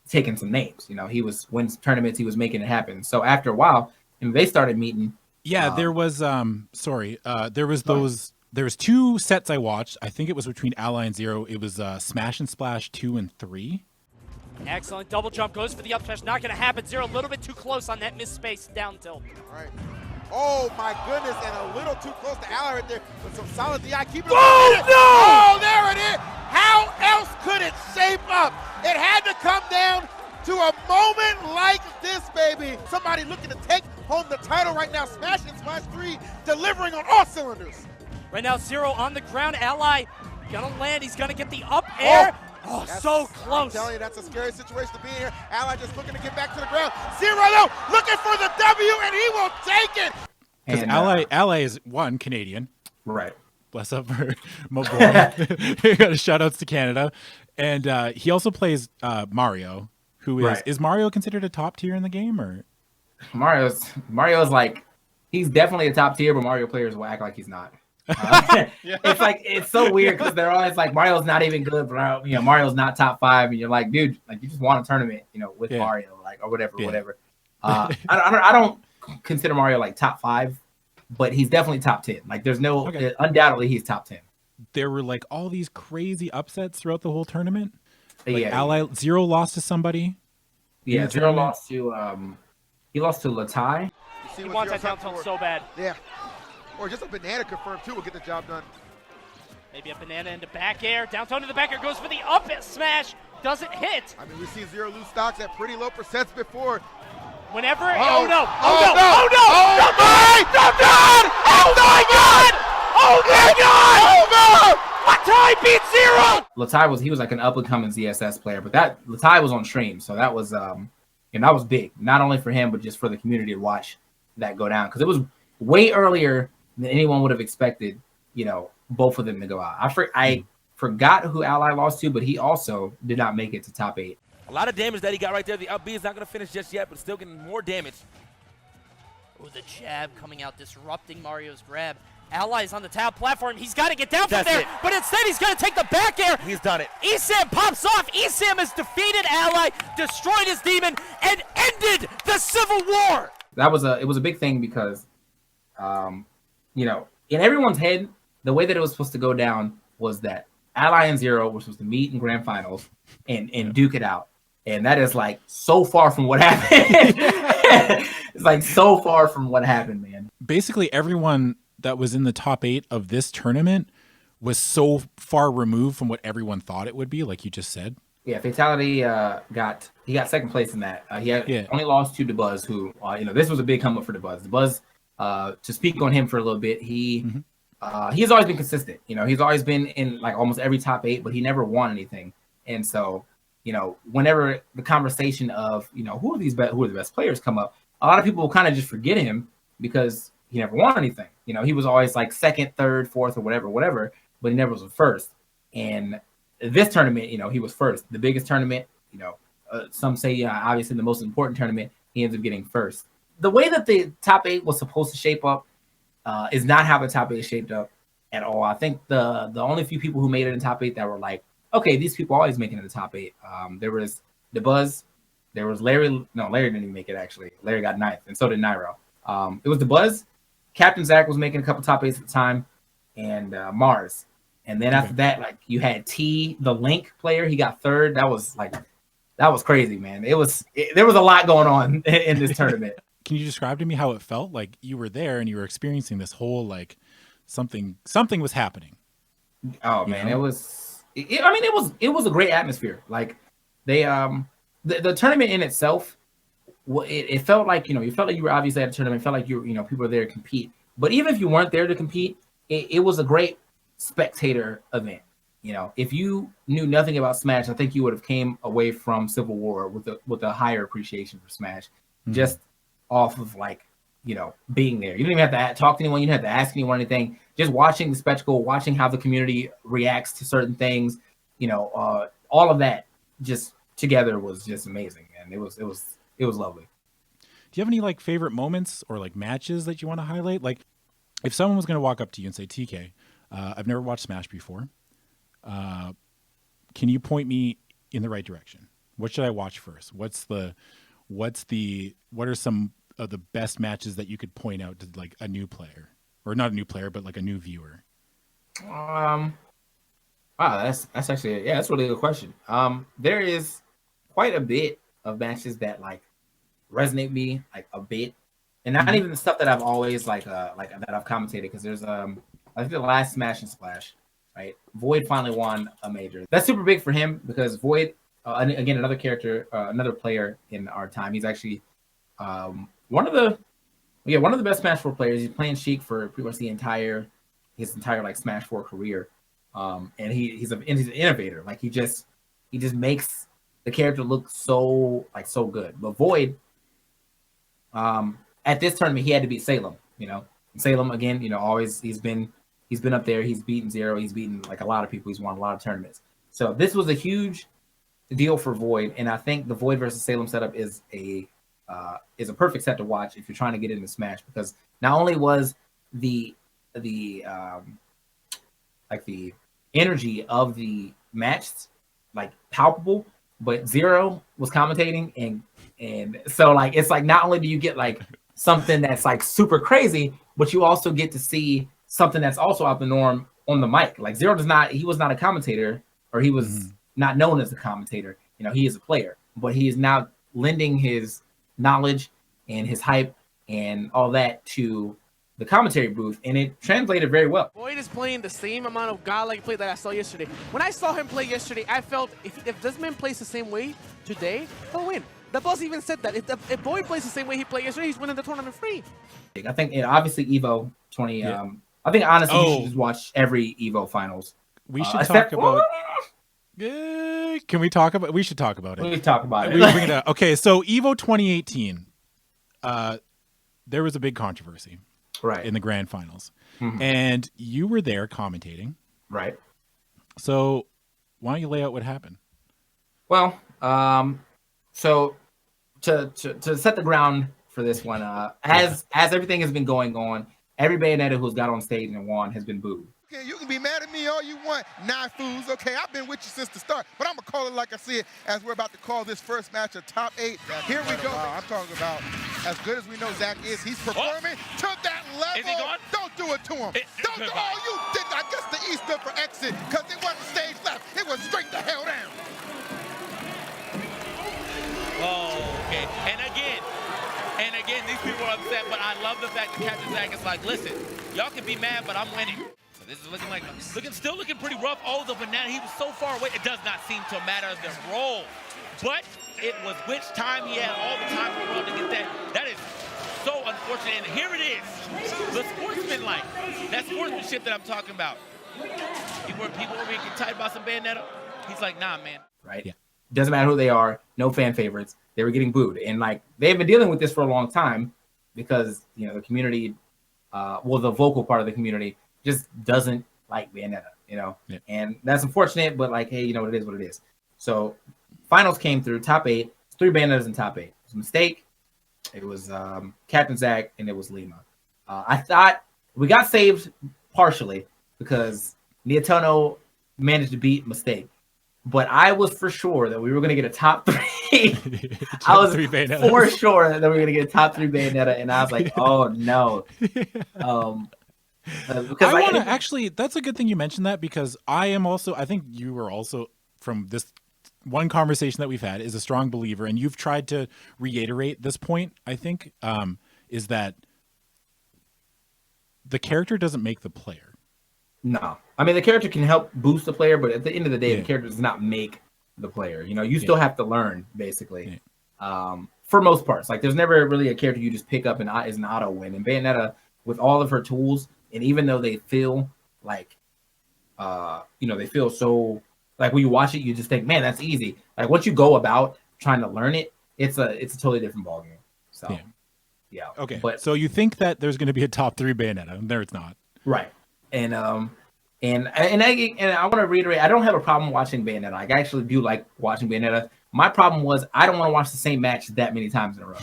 taking some names. You know, he was winning tournaments, he was making it happen. So after a while, and they started meeting. Yeah, there was there was 2 sets I watched. I think it was between Ally and Zero. It was Smash and Splash 2 and 3. Excellent double jump, goes for the up smash. Not going to happen. Zero a little bit too close on that missed space down tilt. All right. Oh my goodness, and a little too close to Ally right there with some solid DI. Keep it. Oh no! Oh, there it is. How else could it shape up? It had to come down to a moment like this, baby. Somebody looking to take home the title right now. Smash and Smash 3, delivering on all cylinders. Right now, Zero on the ground. Ally gonna land. He's gonna get the up air. Oh, so close. I'm telling you, that's a scary situation to be in here. Ally just looking to get back to the ground. Zero, though, looking for the W, and he will take it. Because Ally is one Canadian. Right. Bless up for my boy. Got shout outs to Canada. And he also plays Mario, who is Mario considered a top tier in the game? Or Mario's like, he's definitely a top tier, but Mario players will act like he's not. It's like, it's so weird because they're always like, Mario's not even good, but you know, Mario's not top 5, and you're like, dude, like, you just won a tournament, you know, with Mario, like, or whatever. I don't consider Mario like top 5, but he's definitely top 10. Like, there's no undoubtedly he's top 10. There were like all these crazy upsets throughout the whole tournament. Like Ally Zero lost to somebody. Yeah, Zero lost to he lost to Latai. He wants that down tilt so bad. Yeah. Or just a banana confirmed too will get the job done. Maybe a banana into back air. Down tilt to the back air, goes for the up smash. Doesn't hit. I mean, we've seen Zero lose stocks at pretty low percents before. Whenever, Oh no! Latai beats Zero! Latai was like an up and coming ZSS player, but that Latai was on stream, so that was and that was big, not only for him but just for the community to watch that go down, because it was way earlier than anyone would have expected, you know, both of them to go out. I forgot who Ally lost to, but he also did not make it to top 8. A lot of damage that he got right there. The up B is not going to finish just yet, but still getting more damage. Oh, the jab coming out, disrupting Mario's grab. Ally is on the tab platform. He's got to get down from there, but instead he's going to take the back air. He's done it. Esam pops off. Esam has defeated Ally, destroyed his demon, and ended the Civil War. It was a big thing because, you know, in everyone's head, the way that it was supposed to go down was that Ally and Zero were supposed to meet in grand finals and duke it out. And that is like so far from what happened. It's like so far from what happened, man. Basically, everyone that was in the top 8 of this tournament was so far removed from what everyone thought it would be, like you just said. Yeah, Fatality got second place in that. He only lost to DeBuzz, who you know, this was a big come up for DeBuzz. DeBuzz, to speak on him for a little bit, he's always been consistent. You know, he's always been in like almost every top 8, but he never won anything. And so, you know, whenever the conversation of, you know, who are the best players come up, a lot of people will kind of just forget him because he never won anything. You know, he was always like second, third, fourth, or whatever, but he never was a first. And this tournament, you know, he was first. The biggest tournament, you know, some say obviously the most important tournament, he ends up getting first. The way that the top 8 was supposed to shape up is not how the top 8 shaped up at all. I think the only few people who made it in top 8 that were like, okay, these people are always making it in the top 8. There was DeBuzz, there was Larry. No, Larry didn't even make it actually. Larry got 9th, and so did Nairo. It was DeBuzz. Captain Zach was making a couple top 8s at the time, and Mars. And then after that, like you had T, the Link player. He got 3rd. That was crazy, man. There was a lot going on in this tournament. Can you describe to me how it felt? Like you were there and you were experiencing this whole like something was happening. Oh man, it was a great atmosphere. Like they the tournament in itself, it felt like, you know, you felt like you were obviously at a tournament. It felt like you know, people were there to compete. But even if you weren't there to compete, it was a great spectator event. You know, if you knew nothing about Smash, I think you would have came away from Civil War with a higher appreciation for Smash, just off of like, you know, being there. You didn't even have to talk to anyone. You didn't have to ask anyone anything. Just watching the spectacle, watching how the community reacts to certain things, you know, all of that just together was just amazing, and it was lovely. Do you have any like favorite moments or like matches that you want to highlight? Like if someone was going to walk up to you and say, TK, I've never watched Smash before. Can you point me in the right direction? What should I watch first? What are some of the best matches that you could point out to like a new player, or not a new player, but like a new viewer? Wow, that's actually, that's a really good question. There is quite a bit of matches that like resonate with me like a bit, and not even the stuff that I've always like that I've commentated, because there's I think the last Smash and Splash, right? Void finally won a major. That's super big for him because Void, again, another character, another player in our time. He's actually one of the best Smash 4 players. He's playing Sheik for pretty much his entire like Smash 4 career. And he's an innovator. Like he just makes the character look so good. But Void, at this tournament, he had to beat Salem. You know, Salem again. You know, always he's been up there. He's beaten Zero. He's beaten like a lot of people. He's won a lot of tournaments. So this was a huge deal for Void, and I think the Void versus Salem setup is a perfect set to watch if you're trying to get into Smash, because not only was the energy of the match like palpable, but Zero was commentating, and so like it's like not only do you get like something that's like super crazy, but you also get to see something that's also out the norm on the mic. Like Zero he was not a commentator, or he was not known as a commentator. You know, he is a player, but he is now lending his knowledge and his hype and all that to the commentary booth, and it translated very well. Void is playing the same amount of godlike play that I saw yesterday. When I saw him play yesterday, I felt if this man plays the same way today, he'll win. The boss even said that. If Void plays the same way he played yesterday, he's winning the tournament free. I think, obviously, Evo 20, I think, honestly, we should just watch every Evo finals. We should talk about... Can we talk about... We should talk about it. We talk about it. We bring it up. Okay, so Evo 2018, there was a big controversy. Right. In the grand finals. And you were there commentating. Right. So why don't you lay out what happened? Well, so to set the ground for this one, as everything has been going on, every Bayonetta who's got on stage and won has been booed. You can be mad at me all you want, fools. Okay, I've been with you since the start, but I'm going to call it like I see it as we're about to call this first match a top 8. Here we go. I'm talking about as good as we know Zach is. He's performing to that level. Is he gone? Don't do it to him. Don't do you did. I guess the E stood for exit because it wasn't stage left. It was straight the hell down. Oh, okay. And again, these people are upset, but I love the fact that Captain Zach is like, listen, y'all can be mad, but I'm winning. So this is still looking pretty rough. Oh, the banana, he was so far away. It does not seem to matter the roll, but it was which time he had all the time in the world to get that. That is so unfortunate, and here it is. The sportsman-like, that sportsmanship that I'm talking about. People were being tight about some Bayonetta. He's like, nah, man. Right? Yeah. Doesn't matter who they are, no fan favorites. They were getting booed. And like they've been dealing with this for a long time because, you know, the community, the vocal part of the community just doesn't like Bayonetta, you know. Yeah. And that's unfortunate, but like, hey, you know, it is what it is. So finals came through, top 8, 3 Bayonettas in top 8. It was a mistake. It was Captain Zach, and it was Lima. I thought we got saved partially because Neotono managed to beat Mistake. But I was for sure that we were going to get a top 3. I was for sure that we were going to get a top 3 Bayonetta, and I was like, oh, no. Because I want to actually, that's a good thing you mentioned that because I think you were also, from this one conversation that we've had, is a strong believer, and you've tried to reiterate this point, I think, is that the character doesn't make the player. No. I mean, the character can help boost the player, but at the end of the day, the character does not make the player. You know, you still have to learn, basically, for most parts. Like, there's never really a character you just pick up and is an auto win. And Bayonetta, with all of her tools, and even though they feel like, they feel so, like, when you watch it, you just think, man, that's easy. Like, once you go about trying to learn it, it's a totally different ballgame. So, yeah. Okay, but so you think that there's going to be a top 3 Bayonetta, and there it's not. Right. And I want to reiterate, I don't have a problem watching Bayonetta. Like, I actually do like watching Bayonetta. My problem was I don't want to watch the same match that many times in a row.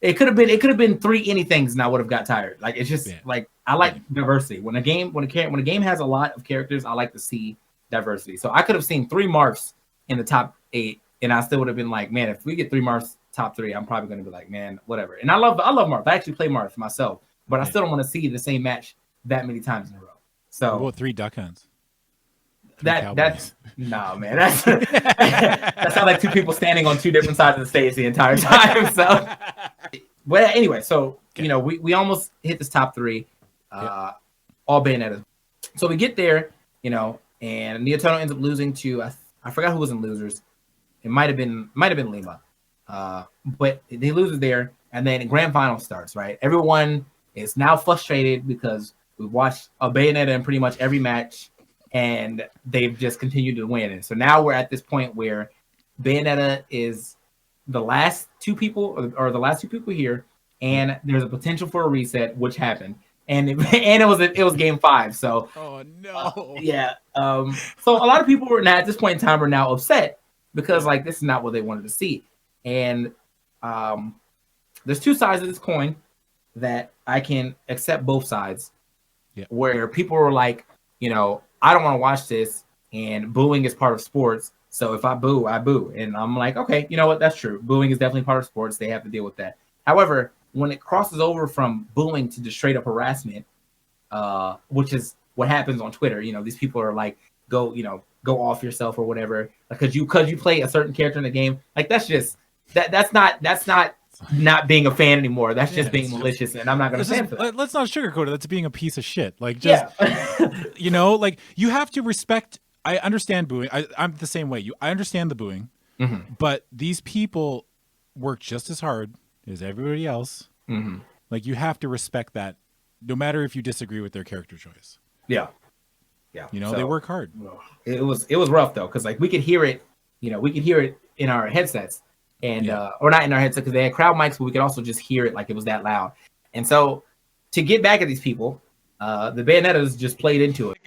It could have been 3 anythings and I would have got tired. Like, it's just like I like diversity. When a game has a lot of characters, I like to see diversity. So I could have seen 3 Marths in the top 8 and I still would have been like, man, if we get 3 Marths top 3, I'm probably going to be like, man, whatever. And I love Marth. I actually play Marth myself, but I still don't want to see the same match that many times in a row. So what about 3 Duck Hunts? That's no, man. That's that sounds like 2 people standing on 2 different sides of the stage the entire time. So, but anyway, so we almost hit this top 3, all Bayonetta. So we get there, and Neotono ends up losing to I forgot who was in losers. It might have been Lima, but he loses there, and then grand final starts. Right, everyone is now frustrated because we've watched a Bayonetta in pretty much every match, and they've just continued to win. And so now we're at this point where Bayonetta is the last 2 people, or the last 2 people here, and there's a potential for a reset, which happened. And it was game 5. So oh no, so a lot of people were now at this point in time are now upset because like this is not what they wanted to see. And there's 2 sides of this coin that I can accept both sides. Yeah. Where people were like, I don't want to watch this, and booing is part of sports. So if I boo, I boo. And I'm like, okay, you know what? That's true. Booing is definitely part of sports. They have to deal with that. However, when it crosses over from booing to just straight up harassment, which is what happens on Twitter, these people are like, go off yourself or whatever, because you play a certain character in the game. Like that's just that's not being a fan anymore. That's just being malicious, and I'm not going to stand for that. Let's not sugarcoat it. That's being a piece of shit. Like, just, like you have to respect. I understand booing. I'm the same way. I understand the booing, but these people work just as hard as everybody else. Like, you have to respect that, no matter if you disagree with their character choice. Yeah. So, they work hard. It was rough though, because like we could hear it. We could hear it in our headsets. And or not in our headset because they had crowd mics, but we could also just hear it like it was that loud. And so to get back at these people, the Bayonettas just played into it.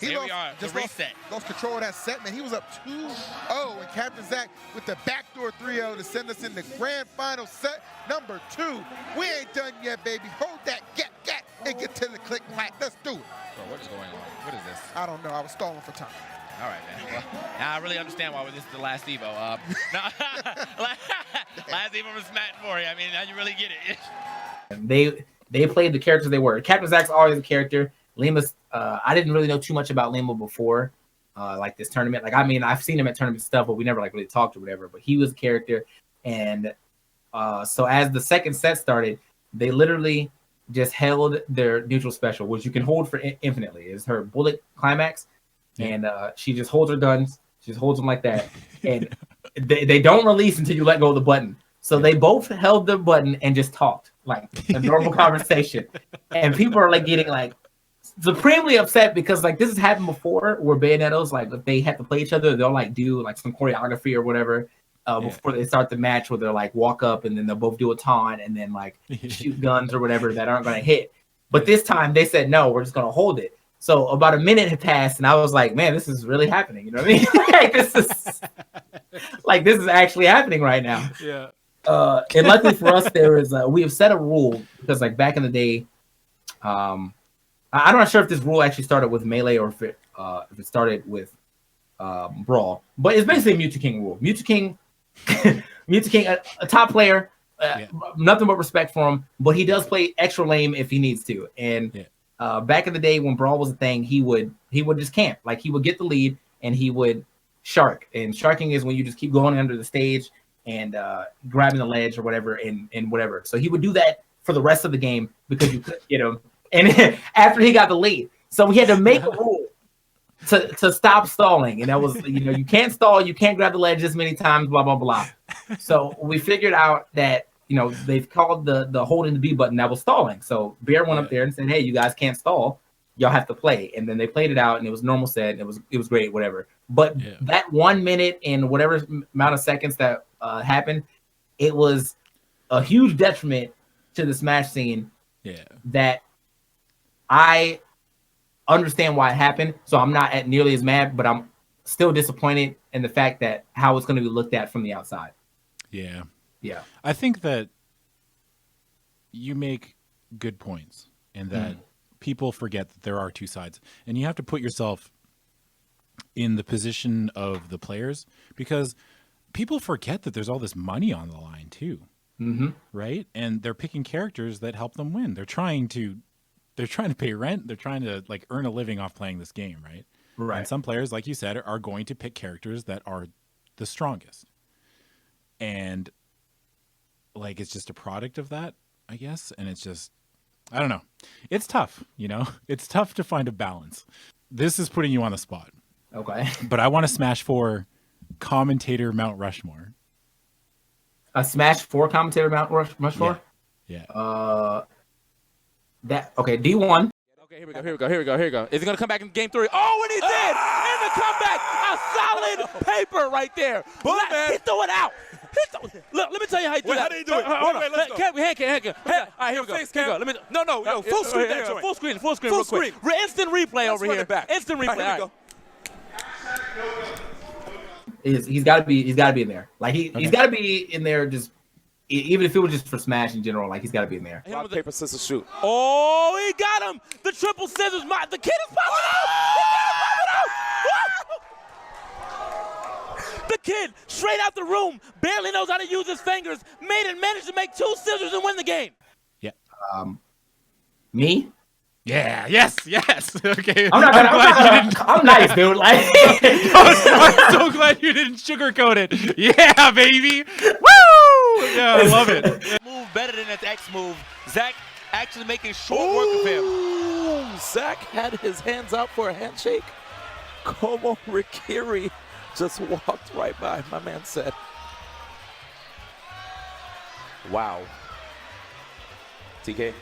Here we are. Just lost control of that set, man. He was up 2-0, and Captain Zach with the backdoor 3-0 to send us in the grand final set number 2. We ain't done yet, baby. Hold that. Get. and get to the click clack. Let's do it. Bro, what is going on? What is this? I don't know. I was stalling for time. All right, man. Well, now I really understand why this is the last Evo. Last Evo was Matt and Maury. I mean, now you really get it. They played the characters they were. Captain Zach's always a character. Lima's, I didn't really know too much about Lima before, like this tournament. Like, I mean, I've seen him at tournament stuff, but we never like really talked or whatever. But he was a character, and so as the second set started, they literally just held their neutral special, which you can hold for infinitely. It's her bullet climax, and she just holds her guns. She just holds them like that, and they don't release until you let go of the button. So they both held the button and just talked like a normal conversation, and people are like getting like supremely upset because like this has happened before where Bayonettos, like if they have to play each other, they'll like do like some choreography or whatever before they start the match, where they're like walk up and then they'll both do a taunt and then like shoot guns or whatever that aren't going to hit. But this time they said no, we're just going to hold it. So about a minute had passed and I was like, man, this is really happening. You know what I mean? this is actually happening right now. Yeah. And luckily for us, there is we have set a rule because like back in the day, I'm not sure if this rule actually started with Melee or if it started with Brawl, but it's basically a Mewtwo King rule. Mewtwo King, a top player, nothing but respect for him, but he does play extra lame if he needs to. And back in the day when Brawl was a thing, he would just camp. Like he would get the lead and he would shark. And sharking is when you just keep going under the stage and grabbing the ledge or whatever and whatever. So he would do that for the rest of the game because you couldn't get him. And after he got the lead, so we had to make a rule to stop stalling. And that was, you can't stall, you can't grab the ledge this many times, blah, blah, blah. So we figured out that, they've called the holding the B button that was stalling. So Bear went up there and said, hey, you guys can't stall. Y'all have to play. And then they played it out and it was normal set. And it was great, whatever. But that 1 minute and whatever amount of seconds that happened, it was a huge detriment to the Smash scene that I understand why it happened, so I'm not nearly as mad, but I'm still disappointed in the fact that how it's going to be looked at from the outside. Yeah. I think that you make good points and that people forget that there are two sides, and you have to put yourself in the position of the players because people forget that there's all this money on the line too, right? And they're picking characters that help them win. They're trying to pay rent. They're trying to like earn a living off playing this game, right? Right. And some players, like you said, are going to pick characters that are the strongest. And like, it's just a product of that, I guess. And it's just, I don't know. It's tough, It's tough to find a balance. This is putting you on the spot. Okay. But I want to smash for commentator Mount Rushmore. A Smash 4 commentator Mount Rushmore? Yeah. Okay, D1. Okay, here we go. Is he gonna come back in game 3? Oh, and he did! In the comeback, a solid paper right there. Boom, man. He threw it out. Look, let me tell you how he do that. How do you do it? Wait, let's go. Hand. All right, here we go. Let me. No. Full screen that joint. Full screen. Real quick. Instant replay over here. Instant replay. Here we go. He's got to be in there. Like he's got to be in there. Just even if it was just for Smash in general, like he's got to be in there. Rock, paper, scissors, shoot. Oh, he got him. The triple scissors. The kid is popping out. The kid, straight out the room, barely knows how to use his fingers. Managed to make 2 scissors and win the game. Yeah. Me? Yeah. Yes. Okay. I'm nice, dude. Like, I'm so glad you didn't sugarcoat it. Yeah, baby. Woo! Yeah, I love it. Move better than its X move. Zach actually making short work of him. Zach had his hands out for a handshake. Como Rikiri just walked right by, my man said. Wow. TK?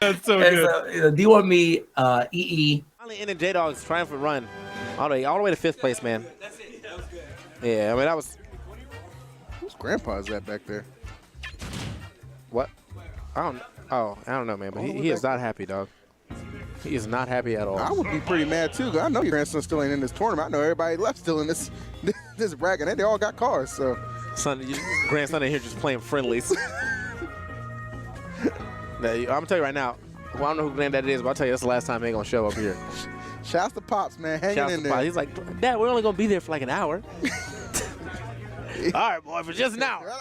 That's so good. D1 me, EE. Finally ending J-Dog's triumphant run all the way to 5th place, man. That's it. That was good. Yeah, I mean, that was... Whose grandpa is that back there? What? I don't know, man, but he is not happy, dog. He is not happy at all. I would be pretty mad, too, because I know your grandson still ain't in this tournament. I know everybody left still in this bracket, and they all got cars, so. Son, your grandson in here just playing friendlies. I'm gonna tell you right now. Well, I don't know who Granddad is, but I'll tell you that's the last time he ain't gonna show up here. Shouts to Pops, man, hanging in there. He's like, Dad, we're only gonna be there for like an hour. All right, boy, for just an hour.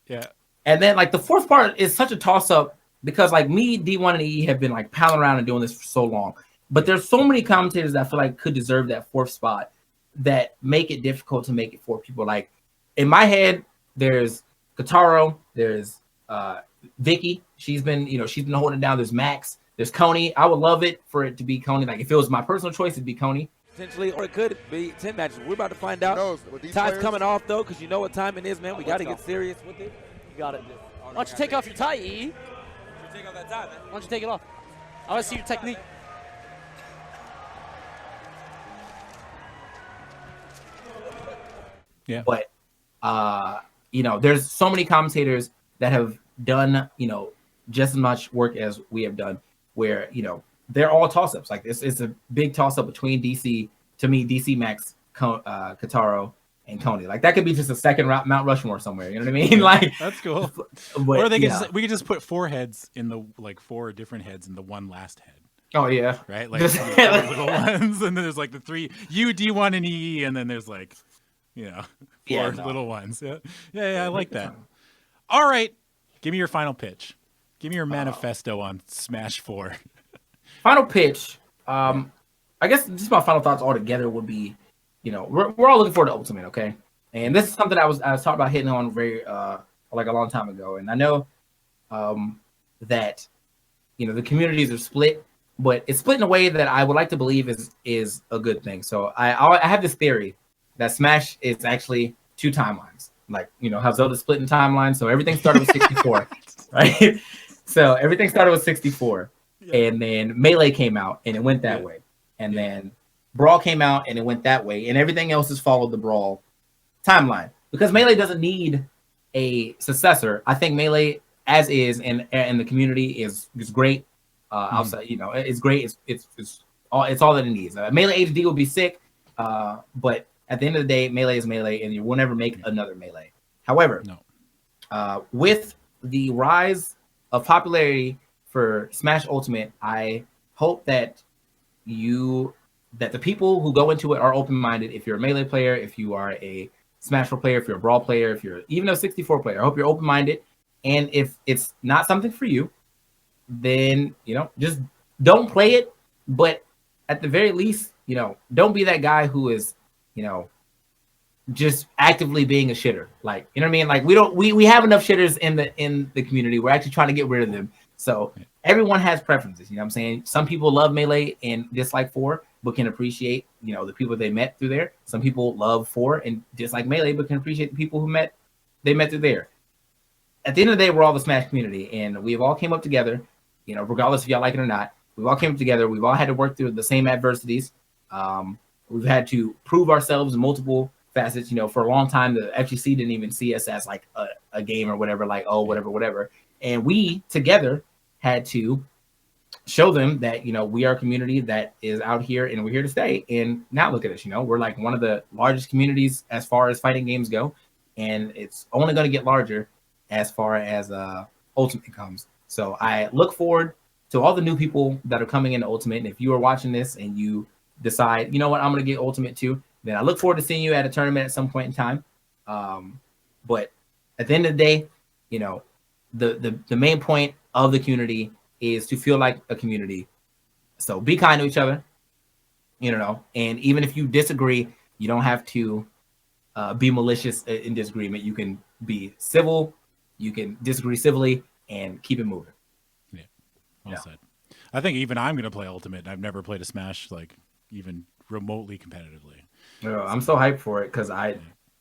Yeah. And then like the fourth part is such a toss up because like me, D1 and E have been like palling around and doing this for so long. But there's so many commentators that I feel like could deserve that fourth spot that make it difficult to make it for people. Like in my head, there's Kataro, there's Vicky. She's been holding it down. There's Max, there's Coney. I would love it for it to be Coney. Like if it was my personal choice, it'd be Coney. Potentially, or it could be 10 matches. We're about to find out. Time's coming off, though, because you know what time it is, man. We got to get serious with it. You got it. Why don't you take off your tie, E? Take off that tie, man. Why don't you take it off? I want to see your technique. Yeah. But, there's so many commentators that have done, just as much work as we have done where, they're all toss-ups. Like it's a big toss-up between DC, to me, DC Max, Kataro, and Coney. Like that could be just a second Mount Rushmore somewhere. You know what I mean? Like that's cool. But, or we could just put 4 heads in the 4 different heads in the one last head. Oh yeah. Right? Like the little ones, and then there's like the 3 U, D1, and EE, and then there's like 4 little ones. Yeah, I like that. All right. Give me your final pitch. Give me your manifesto on Smash 4. Final pitch. I guess just my final thoughts altogether would be, we're all looking forward to Ultimate, okay? And this is something I was talking about hitting on very like a long time ago. And I know that the communities are split, but it's split in a way that I would like to believe is a good thing. So I have this theory that Smash is actually 2 timelines. Like, how Zelda split in timelines. So everything started with 64, right? So everything started with 64. And then Melee came out and it went that way. And then Brawl came out and it went that way. And everything else has followed the Brawl timeline. Because Melee doesn't need a successor. I think Melee as is and the community is great. Outside, it's great. It's all that it needs. Melee HD will be sick. But at the end of the day, Melee is Melee and you will never make another Melee. However, with the rise of popularity for Smash Ultimate, I hope that the people who go into it are open-minded. If you're a Melee player, if you are a Smash 4 player, if you're a Brawl player, if you're even a 64 player, I hope you're open-minded. And if it's not something for you, then, just don't play it. But at the very least, don't be that guy who is, just actively being a shitter. Like, you know what I mean? Like we have enough shitters in the community. We're actually trying to get rid of them. So everyone has preferences, you know what I'm saying? Some people love Melee and dislike 4, but can appreciate, the people they met through there. Some people love 4 and dislike Melee, but can appreciate the people they met through there. At the end of the day, we're all the Smash community, and we've all came up together, regardless if y'all like it or not. We've all came up together. We've all had to work through the same adversities. We've had to prove ourselves in multiple facets. For a long time, the FGC didn't even see us as like a game or whatever, like, oh, whatever. And we together had to show them that, we are a community that is out here and we're here to stay. And now look at us, we're like one of the largest communities as far as fighting games go. And it's only going to get larger as far as Ultimate comes. So I look forward to all the new people that are coming into Ultimate. And if you are watching this and you decide, I'm going to get Ultimate too, then I look forward to seeing you at a tournament at some point in time. But at the end of the day, the main point of the community is to feel like a community. So be kind to each other, and even if you disagree, you don't have to be malicious in disagreement. You can be civil, you can disagree civilly, and keep it moving. Yeah, well said. I think even I'm going to play Ultimate. I've never played a Smash like even remotely competitively. I'm so hyped for it because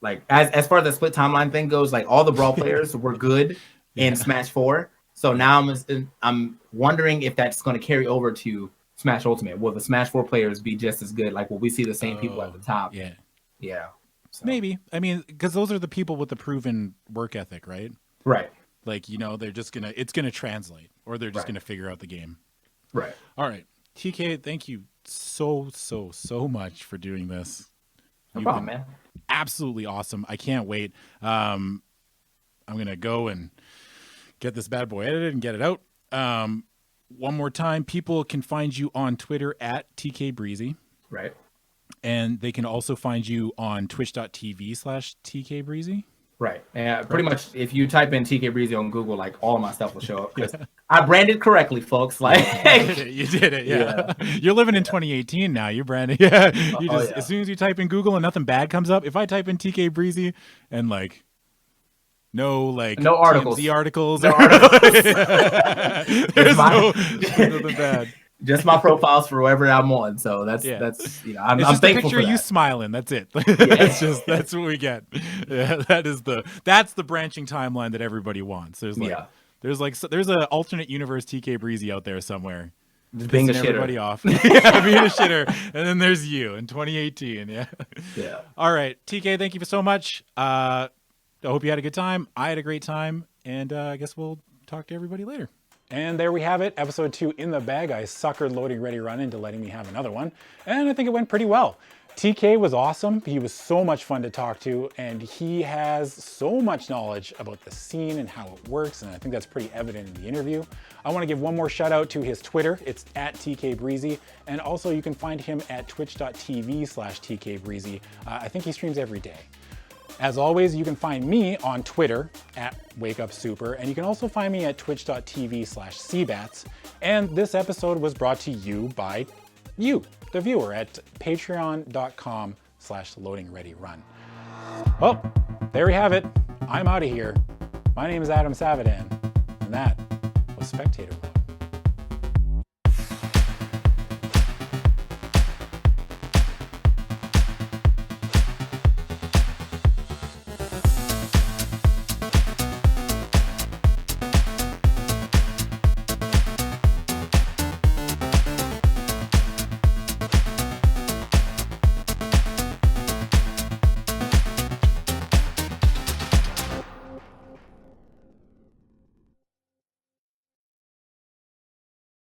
like as far as the split timeline thing goes, like all the Brawl players were good in Smash 4. So now I'm wondering if that's going to carry over to Smash Ultimate. Will the Smash 4 players be just as good? Like, will we see the same people at the top? Yeah. So. Maybe. I mean, because those are the people with the proven work ethic, right? Right. Like, they're just it's gonna translate, or they're just gonna figure out the game. Right. All right, TK, thank you so much for doing this. No problem, man. Absolutely awesome. I can't wait. I'm gonna go and get this bad boy edited and get it out. One more time, people can find you on Twitter at TKbreezy. Right. And they can also find you on twitch.tv/TKbreezy. Right. And pretty much if you type in TKbreezy on Google, like all of my stuff will show up. Because I branded correctly, folks. Like you did it. Yeah. You're living in 2018 now. You're branded. Yeah. You just as soon as you type in Google and nothing bad comes up, if I type in TKbreezy and like no articles. TMZ articles. No articles. There's nothing bad. Just my profiles for wherever I'm on. So that's I'm just thankful a picture for of you that. smiling. That's it. That's what we get. Yeah, that's the branching timeline that everybody wants. There's an alternate universe TKbreezy out there somewhere. Just being a shitter. Everybody off. Being a shitter. And then there's you in 2018. Yeah. Yeah. All right. TK, thank you so much. I hope you had a good time. I had a great time. And I guess we'll talk to everybody later. And there we have it, episode 2 in the bag. I suckered LoadingReadyRun into letting me have another one, and I think it went pretty well. TK was awesome. He was so much fun to talk to, and he has so much knowledge about the scene and how it works, and I think that's pretty evident in the interview. I want to give one more shout out to his Twitter. It's at TKbreezy, and also you can find him at twitch.tv/TKbreezy. I think he streams every day. As always, you can find me on Twitter at WakeUpSuper, and you can also find me at twitch.tv/cbats. And this episode was brought to you by you, the viewer, at patreon.com/LoadingReadyRun. Well, there we have it. I'm out of here. My name is Adam Savadan, and that was Spectator Mode.